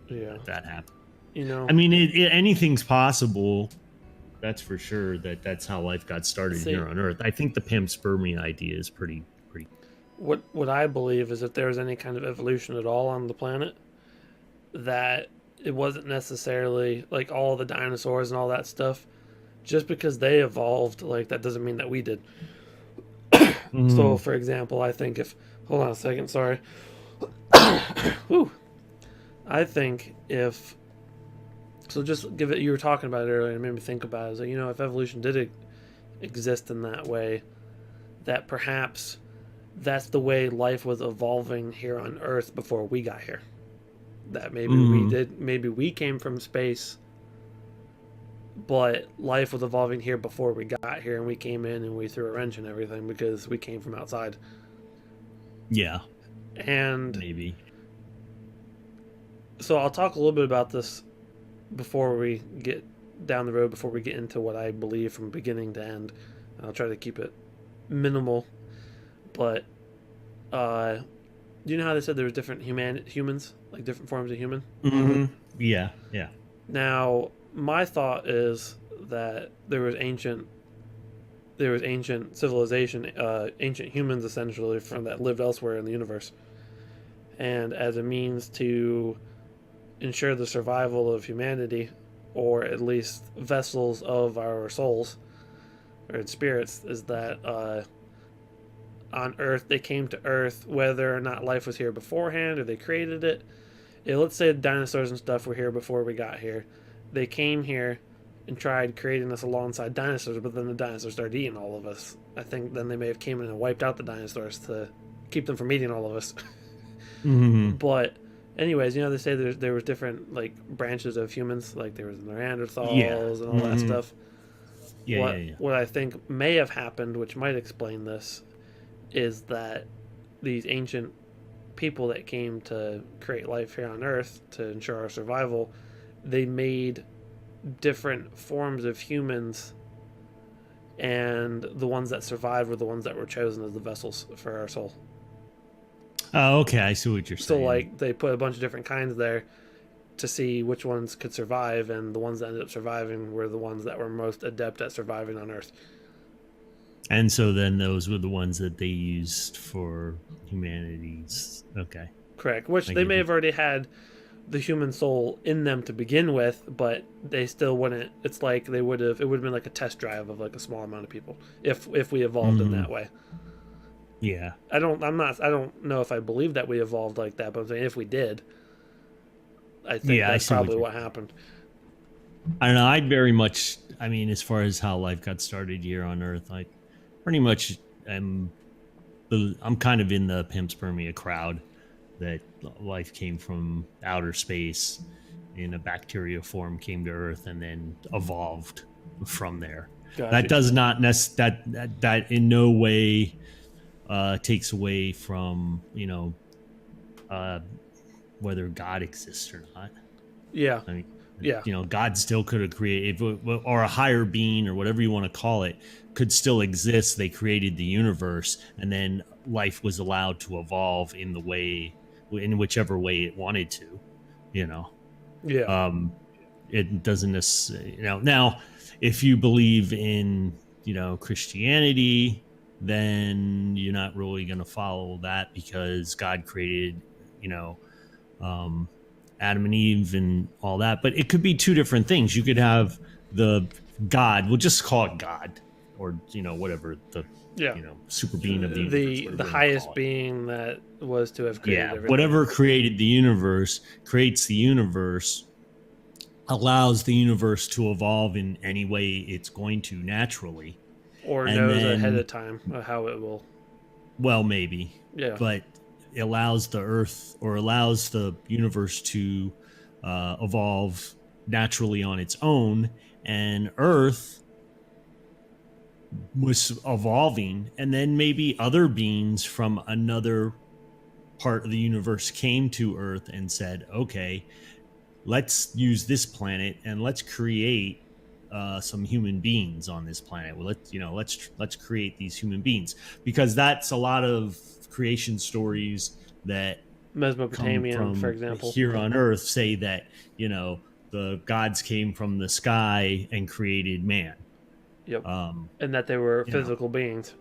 Yeah, that happened. I mean, anything's possible. That's for sure. That's how life got started here on Earth. I think the panspermia idea is pretty. What I believe is if there was any kind of evolution at all on the planet, that it wasn't necessarily like all the dinosaurs and all that stuff. Just because they evolved, like that doesn't mean that we did. So, for example, I think if hold on a second, sorry. Whew. I think if so, just give it. You were talking about it earlier, and it made me think about it. Is like, if evolution did exist in that way, that perhaps that's the way life was evolving here on Earth before we got here. That maybe we came from space, but life was evolving here before we got here, and we came in and we threw a wrench and everything because we came from outside. Yeah. And maybe. So I'll talk a little bit about this before we get down the road, before we get into what I believe from beginning to end. I'll try to keep it minimal, but do you know how they said there was different humans, like different forms of human? Mm-hmm. Yeah. Now, my thought is that there was ancient civilization, ancient humans essentially from that lived elsewhere in the universe, and as a means to ensure the survival of humanity, or at least vessels of our souls or spirits, is that on Earth they came to Earth whether or not life was here beforehand or they created it. Let's say dinosaurs and stuff were here before we got here. They came here and tried creating us alongside dinosaurs, but then the dinosaurs started eating all of us. I think then they may have came in and wiped out the dinosaurs to keep them from eating all of us. Mm-hmm. But anyways, they say there was different like branches of humans, like there was Neanderthals and all that stuff. What I think may have happened, which might explain this, is that these ancient people that came to create life here on Earth to ensure our survival, they made different forms of humans, and the ones that survived were the ones that were chosen as the vessels for our soul. Oh, okay. I see what you're saying. So, like, they put a bunch of different kinds there to see which ones could survive, and the ones that ended up surviving were the ones that were most adept at surviving on Earth. And so then those were the ones that they used for humanity's. Okay. Correct. Which they may have already had the human soul in them to begin with, but they still wouldn't. It's like it would have been like a test drive of like a small amount of people if we evolved in that way. Yeah. I don't know if I believe that we evolved like that, but I'm saying if we did, I think that's probably what happened. I don't know. I'd very much, as far as how life got started here on Earth, I pretty much I'm kind of in the panspermia crowd, that life came from outer space in a bacteria form, came to Earth, and then evolved from there. Gotcha. That does not that in no way takes away from whether God exists or not. Yeah. God still could have created, or a higher being, or whatever you want to call it, could still exist. They created the universe, and then life was allowed to evolve in whichever way it wanted to. It doesn't necessarily. Now, if you believe in Christianity, then you're not really going to follow that, because God created Adam and Eve and all that. But it could be two different things. You could have the God, we'll just call it God, or whatever the super being of the universe, the highest being that was to have created everything. Whatever created the universe, creates the universe, allows the universe to evolve in any way it's going to naturally, or knows ahead of time how it will. Well, maybe. Yeah. But it allows the Earth, or allows the universe to evolve naturally on its own, and Earth was evolving, and then maybe other beings from another part of the universe came to Earth and said, okay, let's use this planet and let's create some human beings on this planet. Well, let's create these human beings, because that's a lot of creation stories that Mesopotamian, come from for example. here on Earth say that the gods came from the sky and created man. Yep. And that they were physical beings.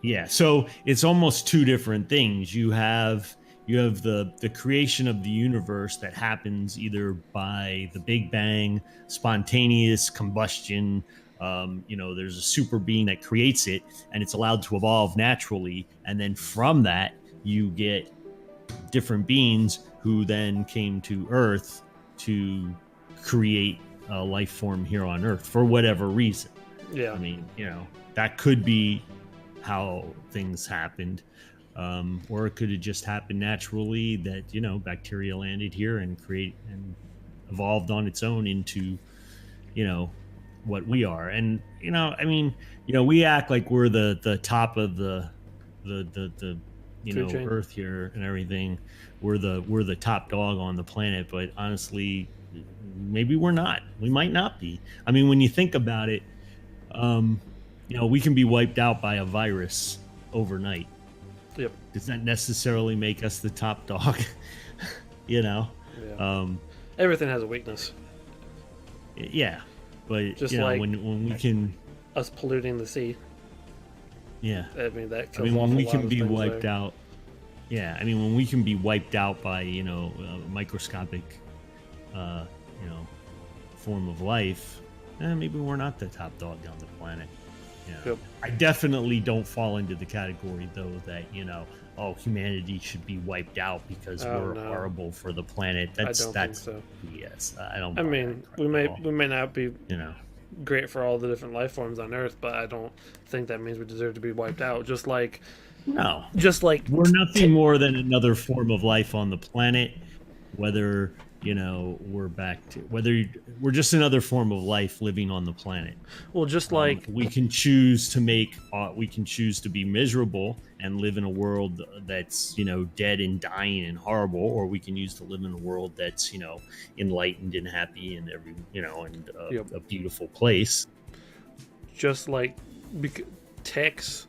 Yeah, so it's almost two different things. You have the creation of the universe that happens either by the Big Bang, spontaneous combustion. There's a super being that creates it, and it's allowed to evolve naturally. And then from that, you get different beings who then came to Earth to create a life form here on Earth for whatever reason. Yeah. I mean, that could be how things happened. Or it could have just happened naturally that, bacteria landed here and evolved on its own into, what we are. And, we act like we're the top of the Earth here and everything. We're the top dog on the planet, but honestly, maybe we're not. We might not be. I mean, when you think about it, we can be wiped out by a virus overnight. Yep. Does that necessarily make us the top dog? Yeah. Everything has a weakness. Yeah, but Just like when we can, us polluting the sea. Yeah. I mean that. Kills when we can be things wiped there. out. Yeah, I mean when we can be wiped out by microscopic, form of life, maybe we're not the top dog on the planet. Yeah. Yep. I definitely don't fall into the category though that humanity should be wiped out because we're horrible for the planet. That's think so. Yes, I don't. I mean, we may not be great for all the different life forms on Earth, but I don't think that means we deserve to be wiped out. Just like we're nothing more than another form of life on the planet, whether we're just another form of life living on the planet. Well, just like we can choose to be miserable and live in a world that's dead and dying and horrible, or we can use to live in a world that's enlightened and happy and a beautiful place. Just like ticks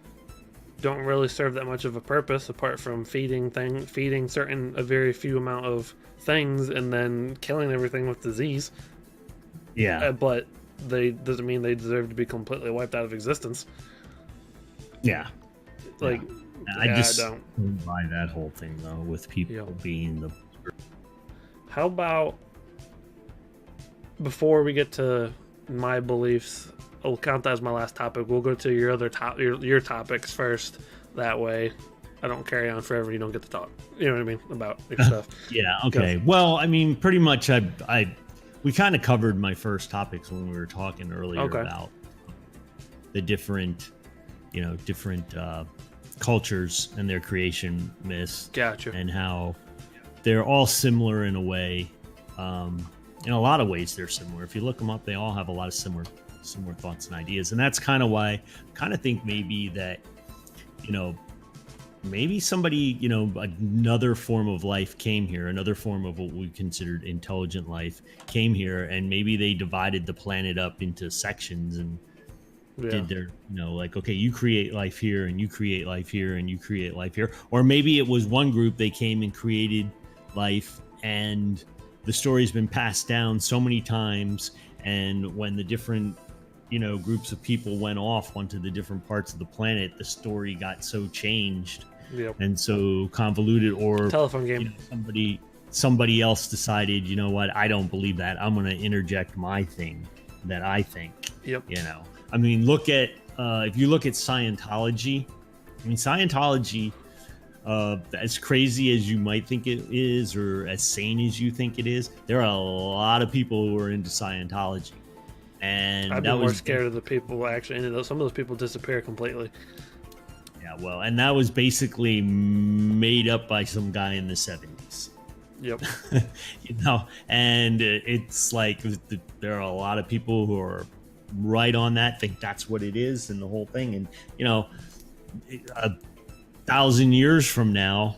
don't really serve that much of a purpose apart from feeding a very few amount of things and then killing everything with disease. Yeah. But doesn't mean they deserve to be completely wiped out of existence. Yeah. Like I don't buy that whole thing though with people being the. How about before we get to my beliefs, I'll count that as my last topic. We'll go to your other your topics first. That way, I don't carry on forever. You don't get to talk. You know what I mean about your stuff. Yeah. Okay. Well, I mean, pretty much, we kind of covered my first topics when we were talking earlier about the different cultures and their creation myths. Gotcha. And how they're all similar in a way. In a lot of ways, they're similar. If you look them up, they all have a lot of similar thoughts and ideas, and that's kind of why I kind of think maybe that maybe somebody another form of life came here, another form of what we considered intelligent life came here, and maybe they divided the planet up into sections and did their okay, you create life here and you create life here and you create life here. Or maybe it was one group, they came and created life, and the story's been passed down so many times, and when the different groups of people went off onto the different parts of the planet, the story got so changed and so convoluted, or telephone game. Somebody else decided, what, I don't believe that, I'm going to interject my thing that I think. I mean, if you look at Scientology, Scientology, as crazy as you might think it is, or as sane as you think it is, there are a lot of people who are into Scientology. And I'd be more scared of the people actually into those. Some of those people disappear completely. Yeah, well, and that was basically made up by some guy in the 70s. Yep. And it's like there are a lot of people who are right on that, think that's what it is, and the whole thing. And 1,000 years from now,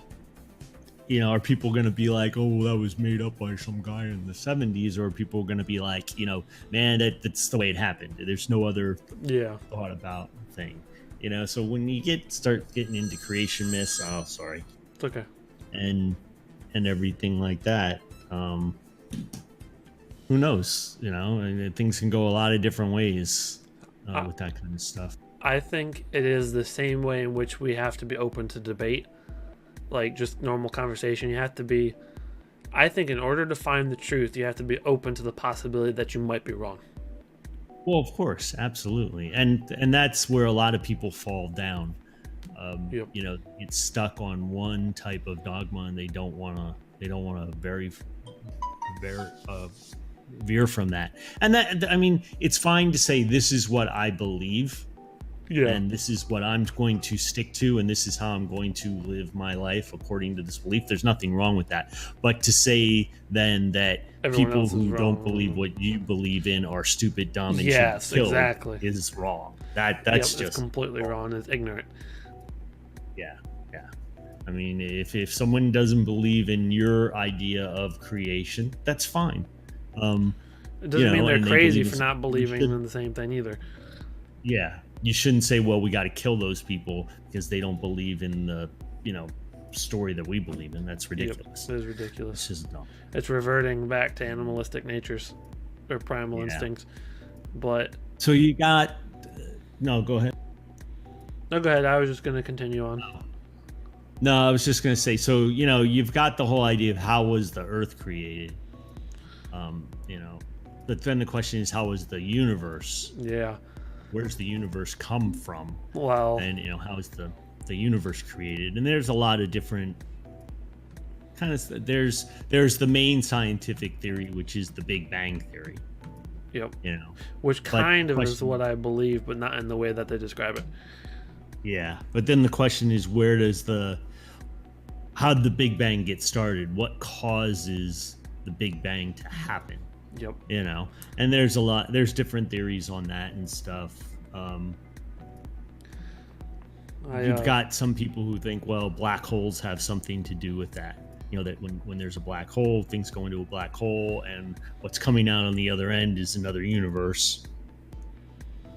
are people going to be like, oh, that was made up by some guy in the 70s, or are people going to be like, man, that's the way it happened, there's no other thought about thing, so when you start getting into creation myths, it's okay, and everything like that, who knows, and things can go a lot of different ways with that kind of stuff. I think it is the same way in which we have to be open to debate, like just normal conversation. You have to be, I think in order to find the truth, you have to be open to the possibility that you might be wrong. Well, of course, absolutely. And that's where a lot of people fall down. It's stuck on one type of dogma, and they don't want to veer from that. And that, I mean, it's fine to say, this is what I believe. Yeah. And this is what I'm going to stick to, and this is how I'm going to live my life according to this belief. There's nothing wrong with that. But to say then that everyone people who don't believe what you believe in are stupid, dumb, and should be killed is wrong. That's just completely wrong. It's ignorant. Yeah. I mean, if someone doesn't believe in your idea of creation, that's fine. It doesn't mean they're crazy for not believing in the same thing either. Yeah. You shouldn't say, well, we got to kill those people because they don't believe in the, story that we believe in. That's ridiculous. It is ridiculous. It's just dumb. It's reverting back to animalistic natures or primal instincts. But so you got no, go ahead. No, go ahead. I was just going to continue on. No, I was just going to say, so, you've got the whole idea of how was the earth created, but then the question is, how was the universe? Yeah. Where's the universe come from? Well, and how is the universe created? And there's a lot of different kind of, there's the main scientific theory, which is the Big Bang theory. Yep. Which kind of is what I believe, but not in the way that they describe it. Yeah, but then the question is, how did the Big Bang get started? What causes the Big Bang to happen? Yep. And there's different theories on that and stuff. You've got some people who think, well, black holes have something to do with that. That when there's a black hole, things go into a black hole, and what's coming out on the other end is another universe.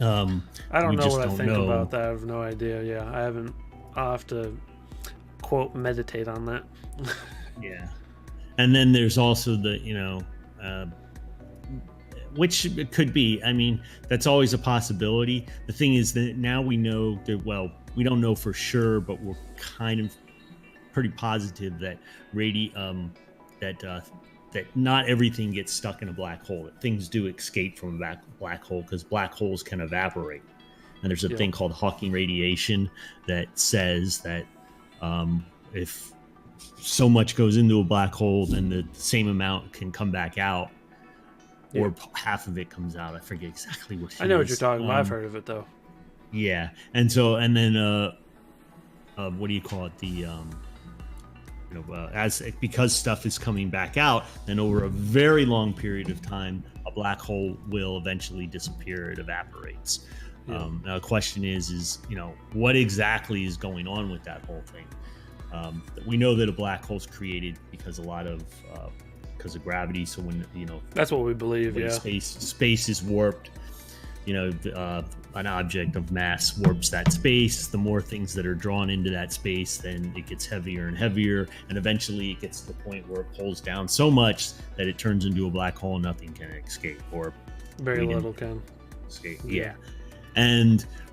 I don't know what I think about that. I have no idea. Yeah, I'll have to quote meditate on that. Yeah. And then there's also the, which it could be. I mean, that's always a possibility. The thing is that now we know that, well, we don't know for sure, but we're kind of pretty positive that that not everything gets stuck in a black hole. That things do escape from a black hole, because black holes can evaporate. And there's a thing called Hawking radiation that says that if so much goes into a black hole, then the same amount can come back out, or half of it comes out. I forget exactly what it is. I know what you're talking about. I've heard of it though. Yeah, and then what do you call it? The because stuff is coming back out, then over a very long period of time, a black hole will eventually disappear. It evaporates. Yeah. Now the question is what exactly is going on with that whole thing? We know that a black hole is created because of gravity. So when that's what we believe. Yeah, space is warped. An object of mass warps that space. The more things that are drawn into that space, then it gets heavier and heavier, and eventually it gets to the point where it pulls down so much that it turns into a black hole and nothing can escape, or very little can escape. Yeah.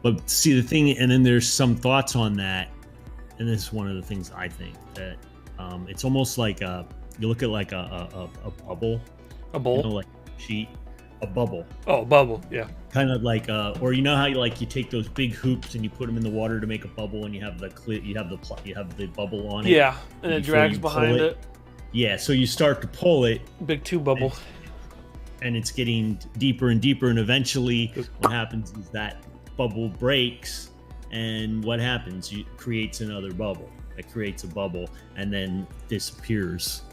But see the thing, and then there's some thoughts on that, and this is one of the things I think that it's almost like you look at like a bubble, a bowl, like a sheet. A bubble. Oh, a bubble, yeah. Kind of like, or how you take those big hoops and you put them in the water to make a bubble, and you have the bubble on it. Yeah, and it drags behind it. Yeah, so you start to pull it. Big tube bubble. And it's getting deeper and deeper, and eventually, what happens is that bubble breaks, and what happens? It creates another bubble. It creates a bubble and then disappears.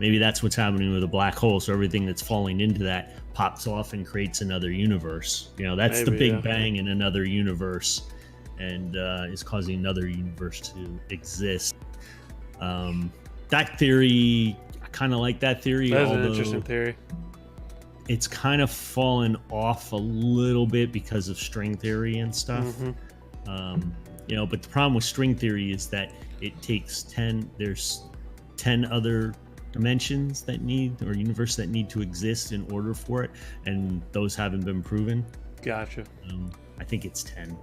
Maybe that's what's happening with a black hole. So everything that's falling into that pops off and creates another universe. That's the Big Bang in another universe, and is causing another universe to exist. That theory, I kind of like that theory. That's an interesting theory. It's kind of fallen off a little bit because of string theory and stuff. But the problem with string theory is that it takes there's 10 other dimensions that need, or universe that need to exist in order for it, and those haven't been proven. Gotcha. I think it's 10.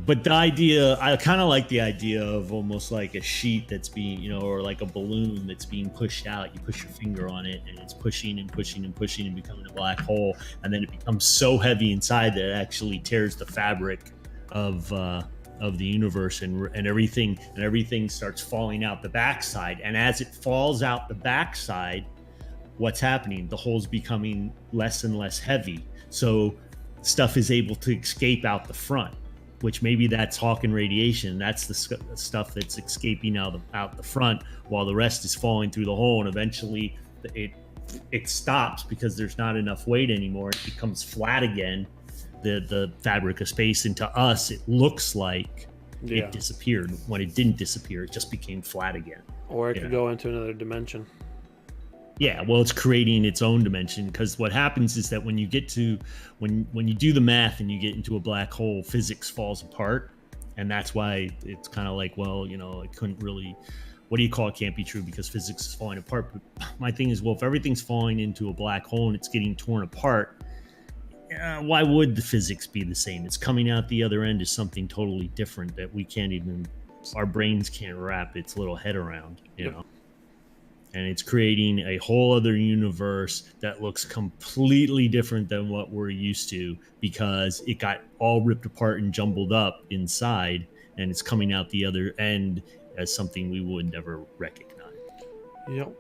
But the idea, I kind of like the idea of almost like a sheet that's being, or like a balloon that's being pushed out. You push your finger on it and it's pushing and pushing and pushing and becoming a black hole, and then it becomes so heavy inside that it actually tears the fabric of the universe, and everything starts falling out the backside. And as it falls out the backside, what's happening? The hole's becoming less and less heavy, so stuff is able to escape out the front, which maybe that's Hawking radiation. That's the stuff that's escaping out the front, while the rest is falling through the hole, and eventually it stops because there's not enough weight anymore. It becomes flat again, the fabric of space, and to us it looks like it disappeared. When it didn't disappear, it just became flat again. Or it could go into another dimension. Yeah, well, it's creating its own dimension, because what happens is that when you get to when you do the math and you get into a black hole, physics falls apart, and that's why it's kind of like, well, it couldn't really, what do you call it, can't be true because physics is falling apart. But my thing is, well, if everything's falling into a black hole and it's getting torn apart, why would the physics be the same? It's coming out the other end is something totally different that we can't even, our brains can't wrap its little head around, you know. And it's creating a whole other universe that looks completely different than what we're used to, because it got all ripped apart and jumbled up inside, and it's coming out the other end as something we would never recognize. Yep.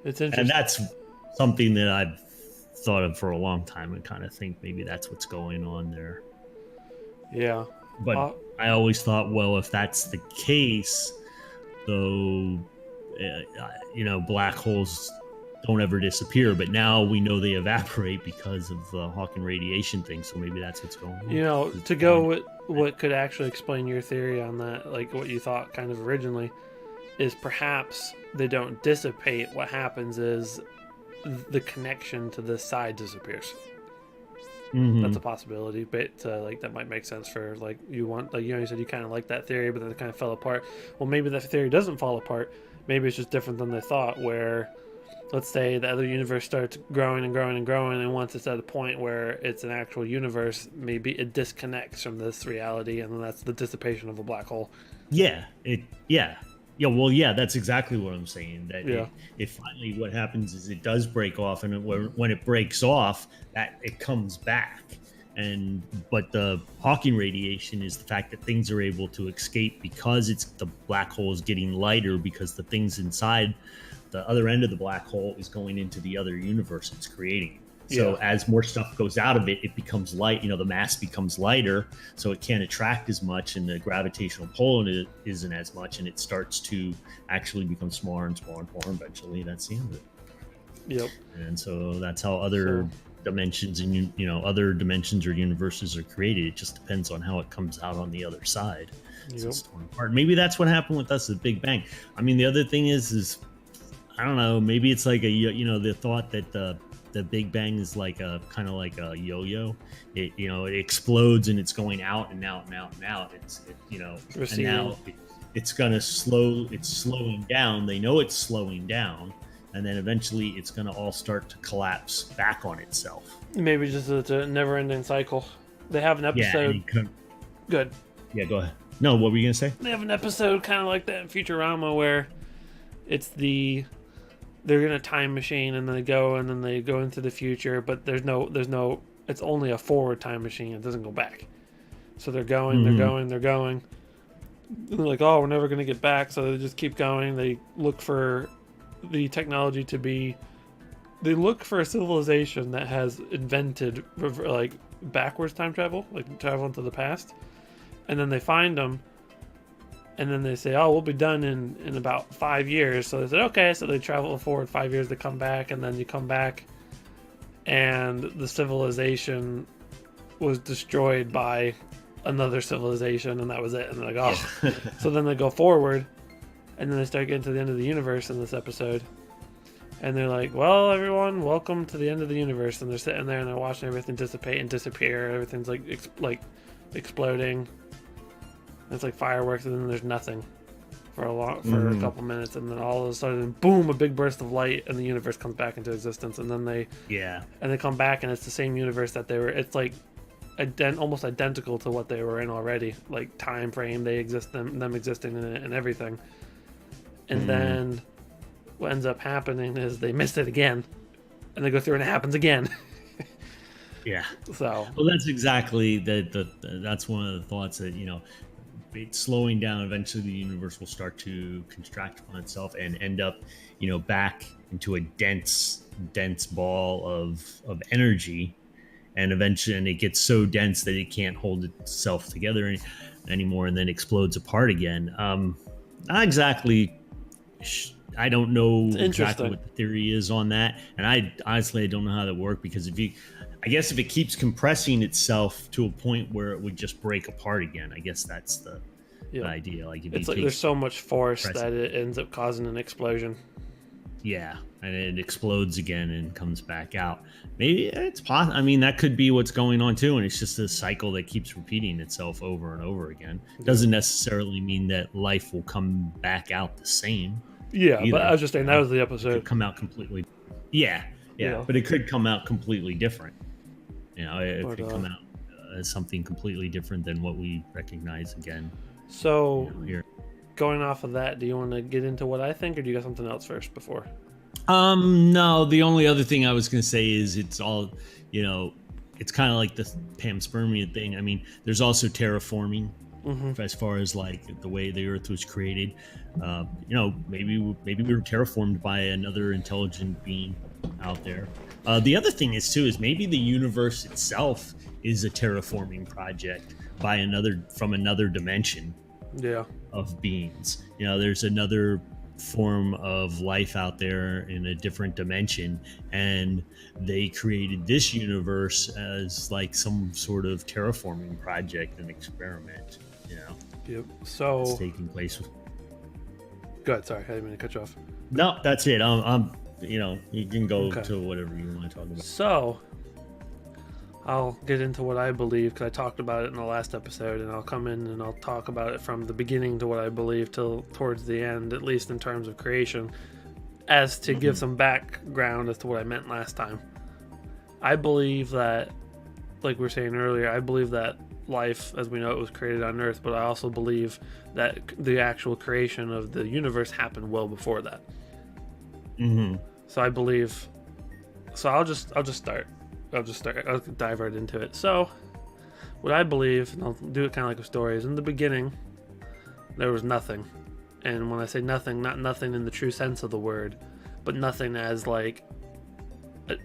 It's interesting. And that's something that I've thought of for a long time, and kind of think maybe that's what's going on there. Yeah. But I always thought, well, if that's the case, though, black holes don't ever disappear, but now we know they evaporate because of the Hawking radiation thing, so maybe that's what's going on. To go with what could actually explain your theory on that, like what you thought kind of originally, is perhaps they don't dissipate. What happens is the connection to this side disappears. That's a possibility, but that might make sense for you said you kind of like that theory, but then it kind of fell apart. Well, maybe that theory doesn't fall apart. Maybe it's just different than they thought, where let's say the other universe starts growing and growing and growing, and once it's at a point where it's an actual universe, maybe it disconnects from this reality, and then that's the dissipation of a black hole. That's exactly what I'm saying. That it finally, what happens is it does break off, and when it breaks off, that it comes back. But the Hawking radiation is the fact that things are able to escape because the black hole is getting lighter, because the things inside the other end of the black hole is going into the other universe it's creating. So as more stuff goes out of it, it becomes light. The mass becomes lighter, so it can't attract as much, and the gravitational pull in it isn't as much, and it starts to actually become smaller and smaller and smaller. Eventually, that's the end of it. Yep. And so that's how other dimensions and other dimensions or universes are created. It just depends on how it comes out on the other side. So it's torn apart. Maybe that's what happened with us at Big Bang. I mean, the other thing is I don't know, maybe it's like the thought that the Big Bang is like a kind of like a yo-yo. It it explodes and it's going out and out and out and out. And now it's gonna slow. It's slowing down. They know it's slowing down, and then eventually it's gonna all start to collapse back on itself. Maybe just it's a never-ending cycle. They have an episode. Good. Yeah, go ahead. No, what were you gonna say? They have an episode kind of like that in Futurama where it's they're in a time machine and then they go into the future, but there's no it's only a forward time machine. It doesn't go back. So they're going, they're going. And they're like, oh, we're never going to get back. So they just keep going. They look for the technology they look for a civilization that has invented backwards time travel, like travel into the past. And then they find them. And then they say, oh, we'll be done in about 5 years. So they said, okay. So they travel forward 5 years to come back. And then you come back and the civilization was destroyed by another civilization, and that was it. And they're like, oh. So then they go forward, and then they start getting to the end of the universe in this episode. And they're like, well, everyone, welcome to the end of the universe. And they're sitting there and they're watching everything dissipate and disappear. Everything's like exploding. It's like fireworks, and then there's nothing for a couple minutes, and then all of a sudden, boom, a big burst of light, and the universe comes back into existence. And then they come back, and it's the same universe that they were. It's like almost identical to what they were in already, like time frame, them existing in it and everything. And then what ends up happening is they missed it again, and they go through and it happens again. Yeah. So well, that's exactly that's one of the thoughts that, you know, it's slowing down. Eventually the universe will start to contract upon itself and end up, you know, back into a dense ball of energy, and eventually it gets so dense that it can't hold itself together anymore, and then explodes apart again. Not exactly, I don't know exactly what the theory is on that, and I honestly don't know how that works, because if it keeps compressing itself to a point where it would just break apart again, I guess that's the idea. Like if it's like there's so much force that it ends up causing an explosion. Yeah, and it explodes again and comes back out. Maybe it's possible. I mean, that could be what's going on too, and it's just a cycle that keeps repeating itself over and over again. Doesn't necessarily mean that life will come back out the same. Yeah, either. But I was just saying that was the episode. It could come out completely. Yeah, but it could come out completely different. You know, it could come out as something completely different than what we recognize again. So, you know, here. Going off of that, do you want to get into what I think, or do you got something else first before? No, the only other thing I was going to say is it's all, you know, it's kind of like the panspermia thing. I mean, there's also terraforming as far as like the way the Earth was created. You know, maybe we were terraformed by another intelligent being out there. The other thing is maybe the universe itself is a terraforming project from another dimension. Yeah. Of beings. You know, there's another form of life out there in a different dimension, and they created this universe as like some sort of terraforming project and experiment, you know. Yep. So it's taking place. Go ahead, sorry, I didn't mean to cut you off. No, that's it. I'm you know, you can go to whatever you want to talk about. So I'll get into what I believe, because I talked about it in the last episode, and I'll come in and I'll talk about it from the beginning to what I believe till towards the end, at least in terms of creation, as to give some background as to what I meant last time. I believe that, like we were saying earlier, I believe that life as we know it was created on Earth, but I also believe that the actual creation of the universe happened well before that. So I believe, I'll just start. I'll dive right into it. So, what I believe, and I'll do it kind of like a story, is in the beginning, there was nothing. And when I say nothing, not nothing in the true sense of the word, but nothing as like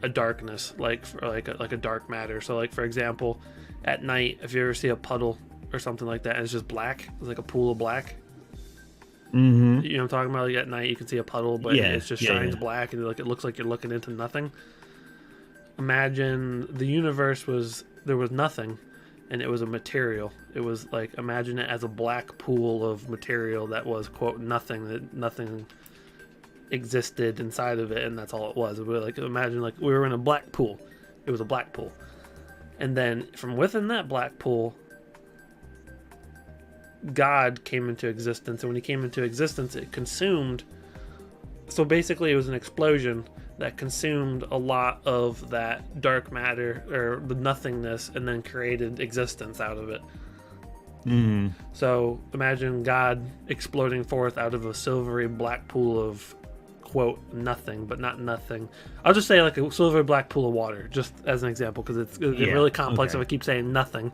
a darkness, like a dark matter. So, like for example, at night, if you ever see a puddle or something like that, and it's just black, it's like a pool of black. You know what I'm talking about? Like at night, you can see a puddle, but it just shines black, and it looks like you're looking into nothing. Imagine the universe there was nothing, and it was a material. It was like, imagine it as a black pool of material that was, quote, nothing, that nothing existed inside of it, and that's all it was. It was like, imagine like we were in a black pool. It was a black pool. And then from within that black pool, God came into existence, and when he came into existence, it consumed. So basically, it was an explosion that consumed a lot of that dark matter or the nothingness, and then created existence out of it. So imagine God exploding forth out of a silvery black pool of, quote, nothing, but not nothing. I'll just say like a silvery black pool of water, just as an example, because it's really complex if I keep saying nothing.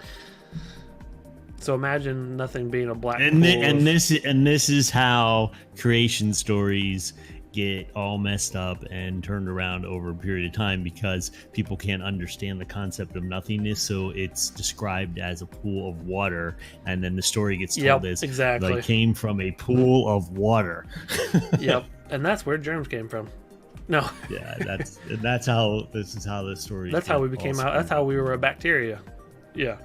So imagine nothing being a black pool. This is how creation stories get all messed up and turned around over a period of time, because people can't understand the concept of nothingness, so it's described as a pool of water, and then the story gets told as exactly like came from a pool of water. And that's where germs came from. No. That's how this story. That's how we became out. That's how we were a bacteria. Yeah.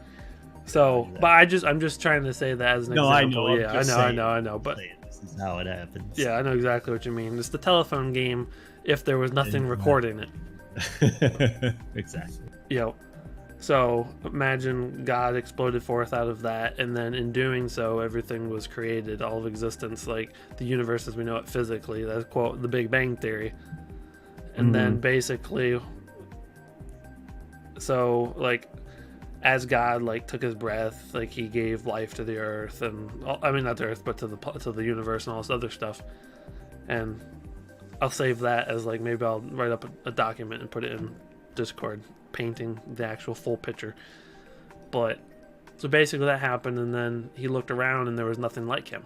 So, but I'm just trying to say that as an No, I example. know. I'm Yeah, just I saying. know. But This is how it happens. yeah, I know exactly what you mean. It's the telephone game. If there was nothing recording it, Exactly. you know. So imagine God exploded forth out of that, and then in doing so, everything was created, all of existence, like the universe as we know it physically. That's quote the Big Bang Theory. And then basically, so like, as God like took his breath, like he gave life to the earth, and I mean not the earth, but to the universe and all this other stuff. And I'll save that as like maybe I'll write up a document and put it in Discord, painting the actual full picture. But so basically that happened, and then he looked around and there was nothing like him.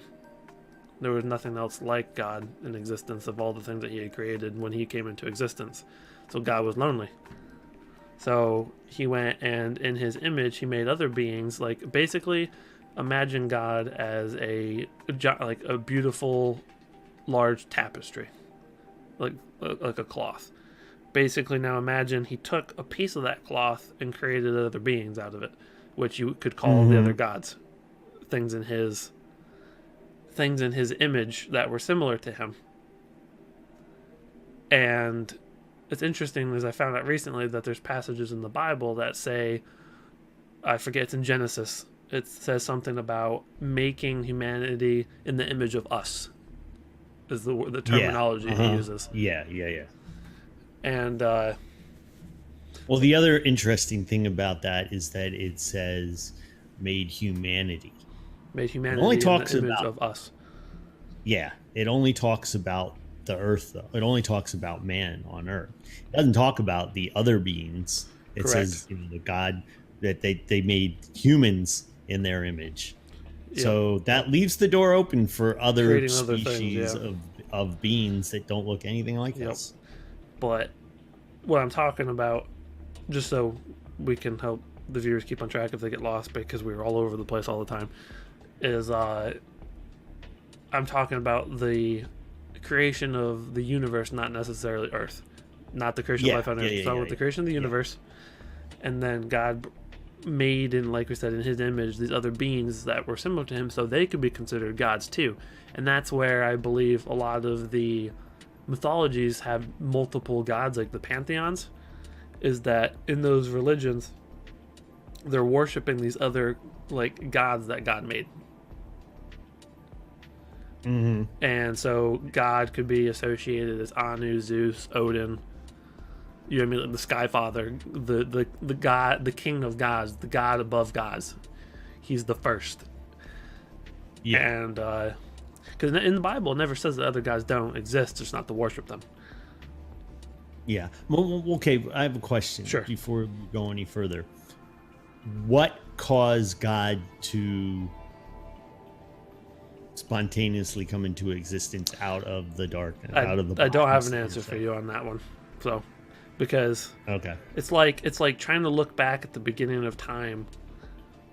There was nothing else like God in existence of all the things that he had created when he came into existence. So God was lonely. So he went and in his image he made other beings. Like basically imagine God as a beautiful large tapestry, like a cloth. Basically, now imagine he took a piece of that cloth and created other beings out of it, which you could call the other gods, things in his image that were similar to him. And it's interesting, as I found out recently, that there's passages in the Bible that say, I forget, it's in Genesis, it says something about making humanity in the image of us, is the terminology he uses. Yeah. And well, the other interesting thing about that is that it says made humanity. Made humanity only in talks the image about- of us. Yeah, it only talks about the earth, though. It only talks about man on earth. It doesn't talk about the other beings. It Correct. says the God that they made humans in their image. Yeah. So that leaves the door open for other Creating other species things, of beings that don't look anything like Yep. us. But what I'm talking about, just so we can help the viewers keep on track if they get lost because we're all over the place all the time, is I'm talking about the creation of the universe, not necessarily Earth, not the creation of life on Earth. So with the creation of the universe, and then God made, in like we said, in his image, these other beings that were similar to him, so they could be considered gods too. And that's where I believe a lot of the mythologies have multiple gods, like the pantheons, is that in those religions they're worshiping these other like gods that God made. And so God could be associated as Anu, Zeus, Odin, you know what I mean, like the Sky Father, the god, the king of gods, the god above gods. He's the first. And because in the Bible it never says that other gods don't exist, just not to worship them. Yeah. Well, okay, I have a question. Sure. Before we go any further. What caused God to spontaneously come into existence out of the darkness, out of the I don't have bottomless an answer pit? for you on that one. So, because Okay. it's like trying to look back at the beginning of time,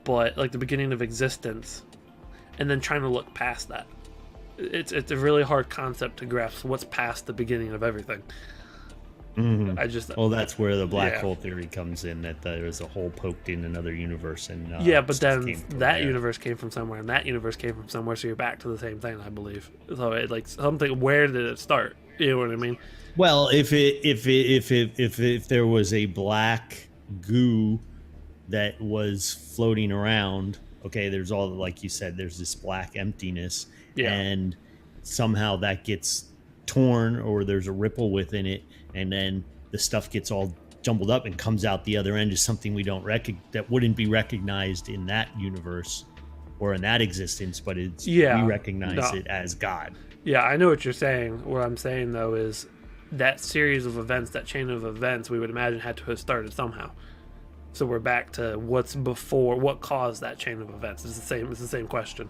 but like the beginning of existence, and then trying to look past that. It's a really hard concept to grasp. What's past the beginning of everything? I just Well, that's where the black Yeah. hole theory comes in, that there's a hole poked in another universe, and yeah, but stuff then came from that there. universe came from somewhere, and that universe came from somewhere. So you're back to the same thing, I believe. So it like something. Where did it start? You know what I mean? Well, if there was a black goo that was floating around, okay, there's all, like you said, there's this black emptiness, Yeah. and somehow that gets torn, or there's a ripple within it, and then the stuff gets all jumbled up and comes out the other end as something we don't that wouldn't be recognized in that universe or in that existence, but we recognize it as God. Yeah, I know what you're saying. What I'm saying though is that series of events, that chain of events, we would imagine had to have started somehow. So we're back to what's before, what caused that chain of events. It's the same question.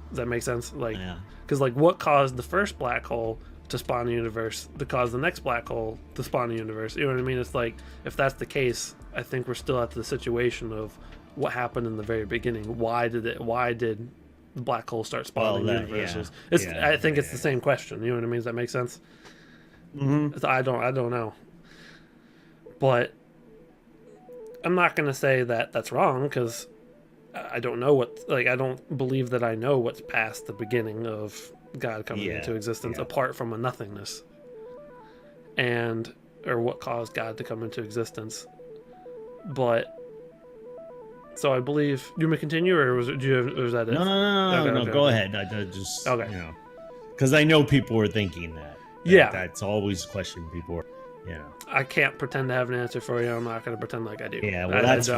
Does that make sense? Like, because like what caused the first black hole to spawn a universe to cause the next black hole to spawn a universe? You know what I mean? It's like, if that's the case, I think we're still at the situation of what happened in the very beginning. Why did the black hole start spawning universes? I think it's the same question. You know what I mean? Does that make sense? I don't know, but I'm not gonna say that that's wrong, because I don't know I don't believe that I know what's past the beginning of God coming into existence, apart from a nothingness, or what caused God to come into existence. But so I believe. You may continue, or was that it? No. Go ahead. I just because I know people were thinking that. That's always a question people are. I can't pretend to have an answer for you. I'm not going to pretend like I do. Yeah, well, that's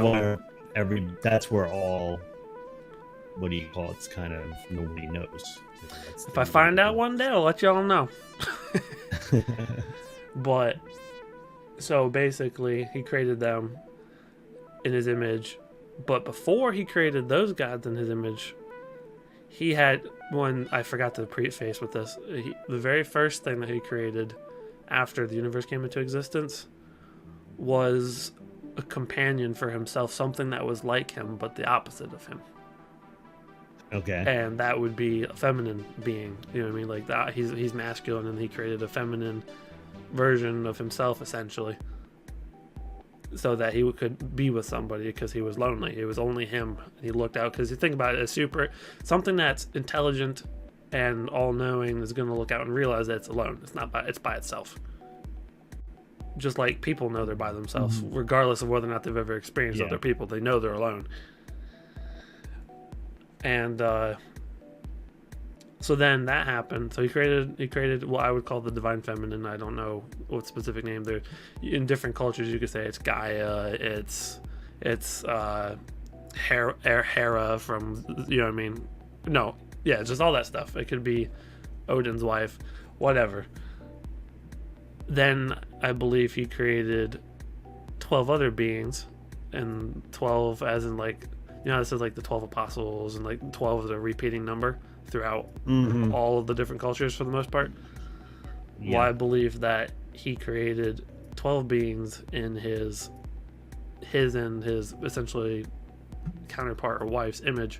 where all, what do you call it? It's kind of nobody knows. If I find out one day, I'll let y'all know. But so basically, he created them in his image. But before he created those gods in his image, he had one. I forgot to preface with this. The very first thing that he created after the universe came into existence was a companion for himself, something that was like him but the opposite of him. Okay. And that would be a feminine being. You know what I mean? Like that. He's masculine, and he created a feminine version of himself, essentially, so that he could be with somebody, because he was lonely. It was only him. He looked out, because you think about it, something that's intelligent and all-knowing is going to look out and realize that it's alone. It's by itself. Just like people know they're by themselves, regardless of whether or not they've ever experienced other people. They know they're alone. And so then that happened. So he created what I would call the divine feminine. I don't know what specific name there. In different cultures, you could say it's Gaia. It's Hera from, you know what I mean? No. Yeah, just all that stuff. It could be Odin's wife, whatever. Then I believe he created 12 other beings, and 12 as in this is like the 12 apostles, and like 12 is a repeating number throughout all of the different cultures for the most part. Well, I believe that he created 12 beings in his and his essentially counterpart or wife's image.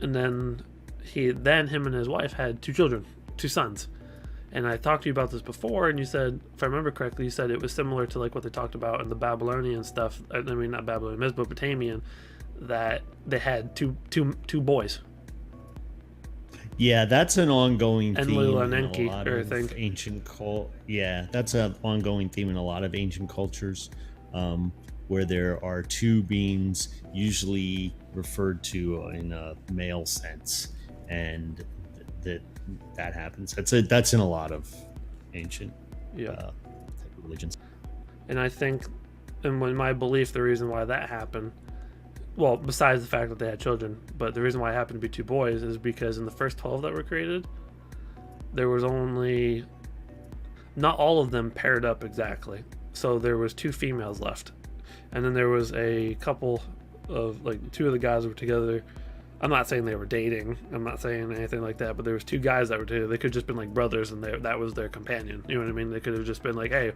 And then him and his wife had 2 children, 2 sons. And I talked to you about this before, and you said, if I remember correctly, you said it was similar to like what they talked about in the Babylonian stuff. I mean, not Babylonian, Mesopotamian, that they had two boys. Yeah, that's an ongoing theme Enlil and in Enki, a lot I of think. ancient Yeah, that's an ongoing theme in a lot of ancient cultures, where there are 2 beings, usually referred to in a male sense, and that happens. That's in a lot of ancient type of religions. And I think, and when my belief, the reason why that happened, well, besides the fact that they had children, but the reason why it happened to be 2 boys is because in the first 12 that were created, there was only, not all of them paired up exactly. So there was 2 females left. And then there was a couple of, like, 2 of the guys were together. I'm not saying they were dating. I'm not saying anything like that, but there was 2 guys that were together. They could have just been like brothers, and that was their companion. You know what I mean? They could have just been like, hey,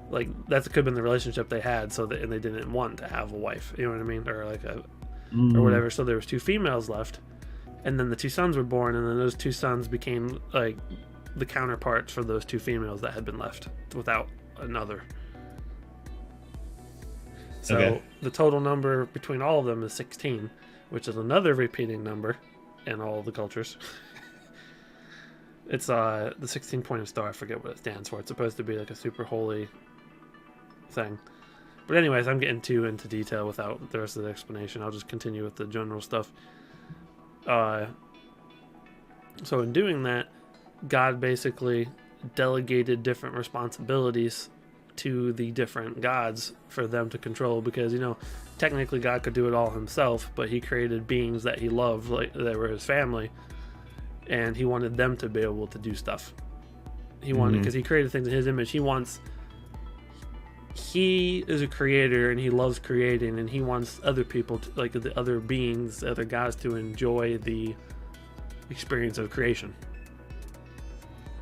like that could have been the relationship they had, and they didn't want to have a wife. You know what I mean? Or like or whatever. So there was 2 females left, and then the 2 sons were born, and then those 2 sons became like the counterparts for those 2 females that had been left without another. So the total number between all of them is 16, which is another repeating number in all of the cultures. It's the 16-pointed star. I forget what it stands for. It's supposed to be like a super holy thing. But anyways, I'm getting too into detail without the rest of the explanation. I'll just continue with the general stuff. So in doing that, God basically delegated different responsibilities to the different gods for them to control, because technically God could do it all himself, but he created beings that he loved, like they were his family, and he wanted them to be able to do stuff. He wanted, because he created things in his image. He is a creator, and he loves creating, and he wants other people to, like the other beings, the other gods, to enjoy the experience of creation.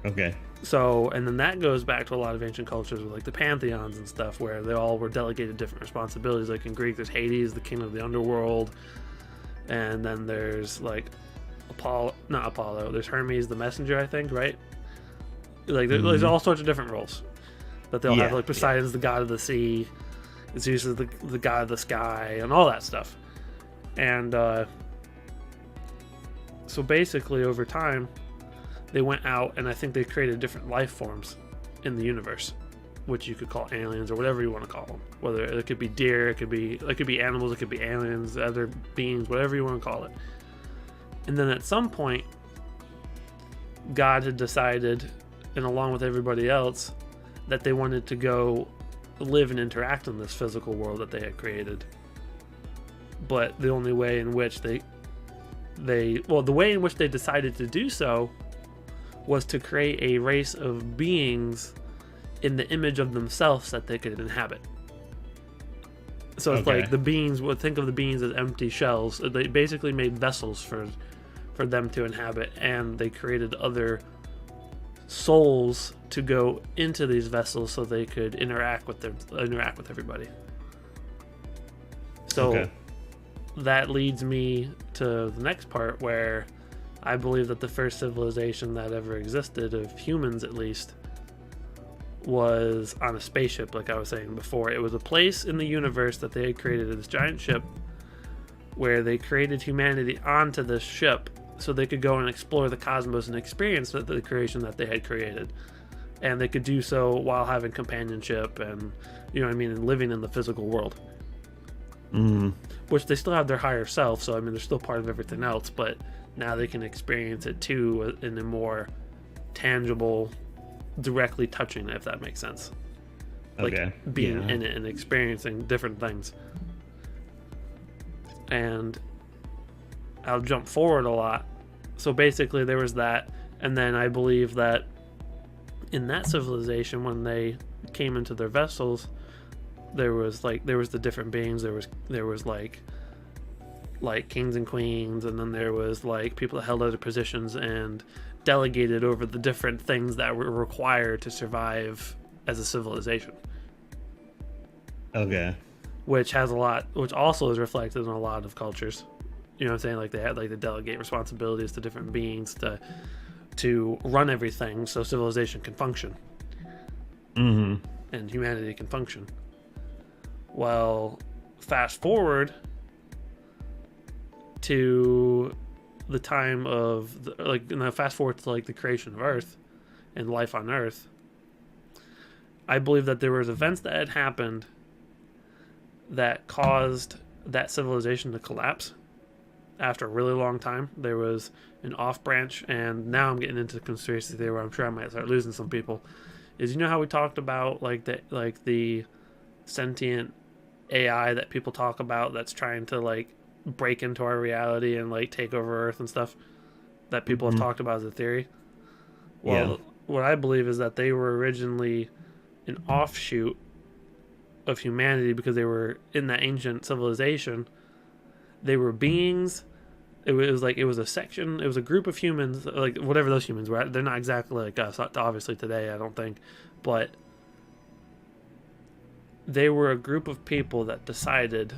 Okay. So, and then that goes back to a lot of ancient cultures with like the pantheons and stuff, where they all were delegated different responsibilities. Like in Greek, there's Hades, the king of the underworld, and then there's like not Apollo, there's Hermes, the messenger, I think, right? Like there's all sorts of different roles that they'll have. Like Poseidon's the god of the sea, Zeus is the god of the sky and all that stuff. And so basically over time they went out and I think they created different life forms in the universe, which you could call aliens or whatever you want to call them. Whether it could be deer, it could be animals, it could be aliens, other beings, whatever you want to call it. And then at some point, God had decided, and along with everybody else, that they wanted to go live and interact in this physical world that they had created. But the only way in which the way in which they decided to do so was to create a race of beings in the image of themselves that they could inhabit. So it's like the beings, think of the beings as empty shells. They basically made vessels for them to inhabit, and they created other souls to go into these vessels so they could interact with everybody. So that leads me to the next part, where I believe that the first civilization that ever existed, of humans at least, was on a spaceship. Like I was saying before, it was a place in the universe that they had created, this giant ship, where they created humanity onto this ship so they could go and explore the cosmos and experience the creation that they had created. And they could do so while having companionship and, you know what I mean, and living in the physical world. Which they still have their higher self, so I mean, they're still part of everything else, but now they can experience it too in a more tangible, directly touching it, if that makes sense. Like being in it and experiencing different things. And I'll jump forward a lot. So basically there was that, and then I believe that in that civilization, when they came into their vessels, there was the different beings. There was like kings and queens, and then there was like people that held other positions and delegated over the different things that were required to survive as a civilization. Which also is reflected in a lot of cultures. You know what I'm saying? Like they had, like, they delegate responsibilities to different beings to run everything so civilization can function. And humanity can function. Well, fast forward to the time of fast forward to like the creation of Earth and life on Earth. I believe that there was events that had happened that caused that civilization to collapse after a really long time. There was an off branch, and now I'm getting into the conspiracy theory where I'm sure I might start losing some people. Is, you know how we talked about the sentient AI that people talk about that's trying to like break into our reality and like take over Earth and stuff, that people have talked about as a theory? Well, what I believe is that they were originally an offshoot of humanity, because they were in that ancient civilization. They were beings. It was a section. It was a group of humans, like whatever those humans were. They're not exactly like us, obviously, today, I don't think, but they were a group of people that decided